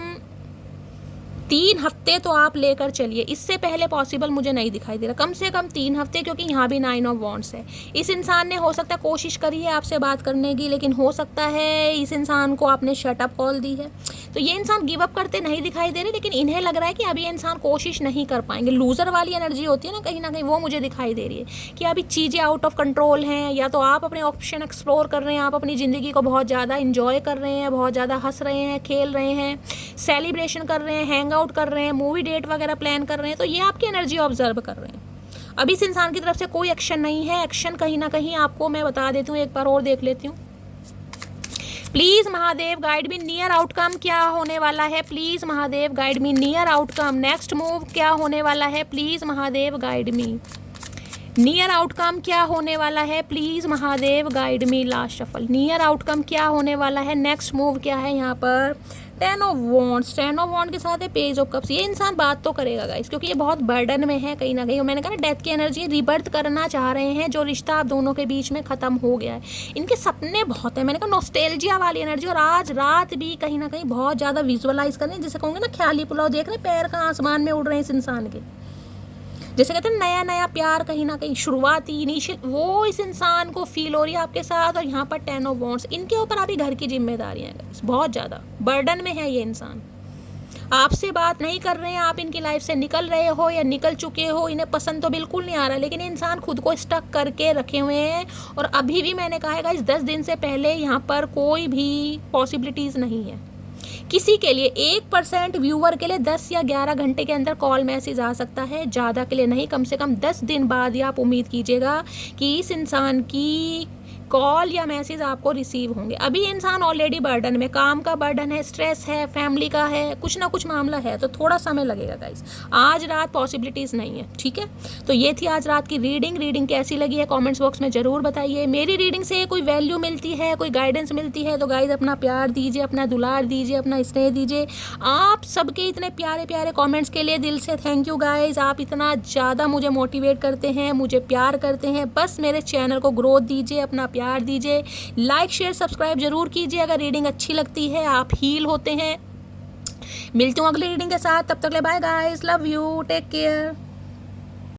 3 हफ्ते तो आप लेकर चलिए, इससे पहले पॉसिबल मुझे नहीं दिखाई दे रहा। कम से कम 3 हफ्ते, क्योंकि यहाँ भी 9 ऑफ वॉन्ड्स है। इस इंसान ने हो सकता है कोशिश करी है आपसे बात करने की, लेकिन हो सकता है इस इंसान को आपने शट अप कॉल दी है। तो ये इंसान गिव अप करते नहीं दिखाई दे रहे, लेकिन इन्हें लग रहा है कि अभी ये इंसान कोशिश नहीं कर पाएंगे। लूज़र वाली एनर्जी होती है ना कहीं वो मुझे दिखाई दे रही है कि अभी चीज़ें आउट ऑफ कंट्रोल हैं, या तो आप अपने ऑप्शन एक्सप्लोर कर रहे हैं, आप अपनी ज़िंदगी को बहुत ज़्यादा इंजॉय कर रहे हैं, बहुत ज़्यादा हंस रहे हैं, खेल रहे हैं, सेलिब्रेशन कर रहे हैं, हैंग आउट कर रहे हैं, मूवी डेट वगैरह प्लान कर रहे हैं। तो ये आपकी एनर्जी ऑब्जर्व कर रहे हैं। अभी इस इंसान की तरफ से कोई एक्शन नहीं है। एक्शन कहीं ना कहीं आपको मैं बता देती हूँ, एक बार और देख लेती हूँ। Please Mahadev guide me, near outcome क्या होने वाला है। Please Mahadev guide me, near outcome, next move क्या होने वाला है। Please Mahadev guide me, near outcome क्या होने वाला है। Please Mahadev guide me, last shuffle, near outcome क्या होने वाला है, नेक्स्ट मूव क्या है। यहाँ पर 10 ऑफ वॉन्ड्स, 10 ऑफ वॉन्ड के साथ है पेज ऑफ कप्स। ये इंसान बात तो करेगा गाइस, क्योंकि ये बहुत बर्डन में है कहीं ना कहीं। मैंने कहा ना डेथ की एनर्जी, रिबर्थ करना चाह रहे हैं, जो रिश्ता आप दोनों के बीच में ख़त्म हो गया है। इनके सपने बहुत है, मैंने कहा नॉस्टैल्जिया वाली एनर्जी। और आज रात भी कहीं ना कहीं बहुत ज़्यादा विजुअलाइज कर रहे हैं, जिसे कहूँगे ना ख्याली पुलाव देख रहे हैं, पैर का आसमान में उड़ रहे हैं इस इंसान के। जैसे कहते हैं नया नया प्यार, कहीं ना कहीं शुरुआती इनिशियल, वो इस इंसान को फील हो रही है आपके साथ। और यहाँ पर 10 ऑफ वॉन्ड्स, इनके ऊपर अभी घर की जिम्मेदारियाँ हैं, बहुत ज़्यादा बर्डन में है ये इंसान। आपसे बात नहीं कर रहे हैं, आप इनकी लाइफ से निकल रहे हो या निकल चुके हो, इन्हें पसंद तो बिल्कुल नहीं आ रहा, लेकिन इंसान खुद को स्टक करके रखे हुए हैं। और अभी भी मैंने कहा है इस 10 दिन से पहले यहाँ पर कोई भी पॉसिबिलिटीज़ नहीं है किसी के लिए। 1% व्यूअर के लिए 10 या 11 घंटे के अंदर कॉल मैसेज आ सकता है, ज़्यादा के लिए नहीं। कम से कम 10 दिन बाद ही आप उम्मीद कीजिएगा कि इस इंसान की कॉल या मैसेज आपको रिसीव होंगे। अभी इंसान ऑलरेडी बर्डन में, काम का बर्डन है, स्ट्रेस है, फैमिली का है, कुछ ना कुछ मामला है, तो थोड़ा समय लगेगा गाइस। आज रात पॉसिबिलिटीज़ नहीं है, ठीक है। तो ये थी आज रात की रीडिंग कैसी लगी है कमेंट्स बॉक्स में ज़रूर बताइए। मेरी रीडिंग से कोई वैल्यू मिलती है, कोई गाइडेंस मिलती है, तो गाइस अपना प्यार दीजिए, अपना दुलार दीजिए, अपना स्नेह दीजिए। आप सबके इतने प्यारे प्यारे कॉमेंट्स के लिए दिल से थैंक यू गाइज। आप इतना ज़्यादा मुझे मोटिवेट करते हैं, मुझे प्यार करते हैं। बस मेरे चैनल को ग्रोथ दीजिए, अपना प्यार दीजिए, लाइक शेयर सब्सक्राइब जरूर कीजिए अगर रीडिंग अच्छी लगती है, आप हील होते हैं। मिलती हूँ अगली रीडिंग के साथ, तब तक ले bye guys, love you, take care.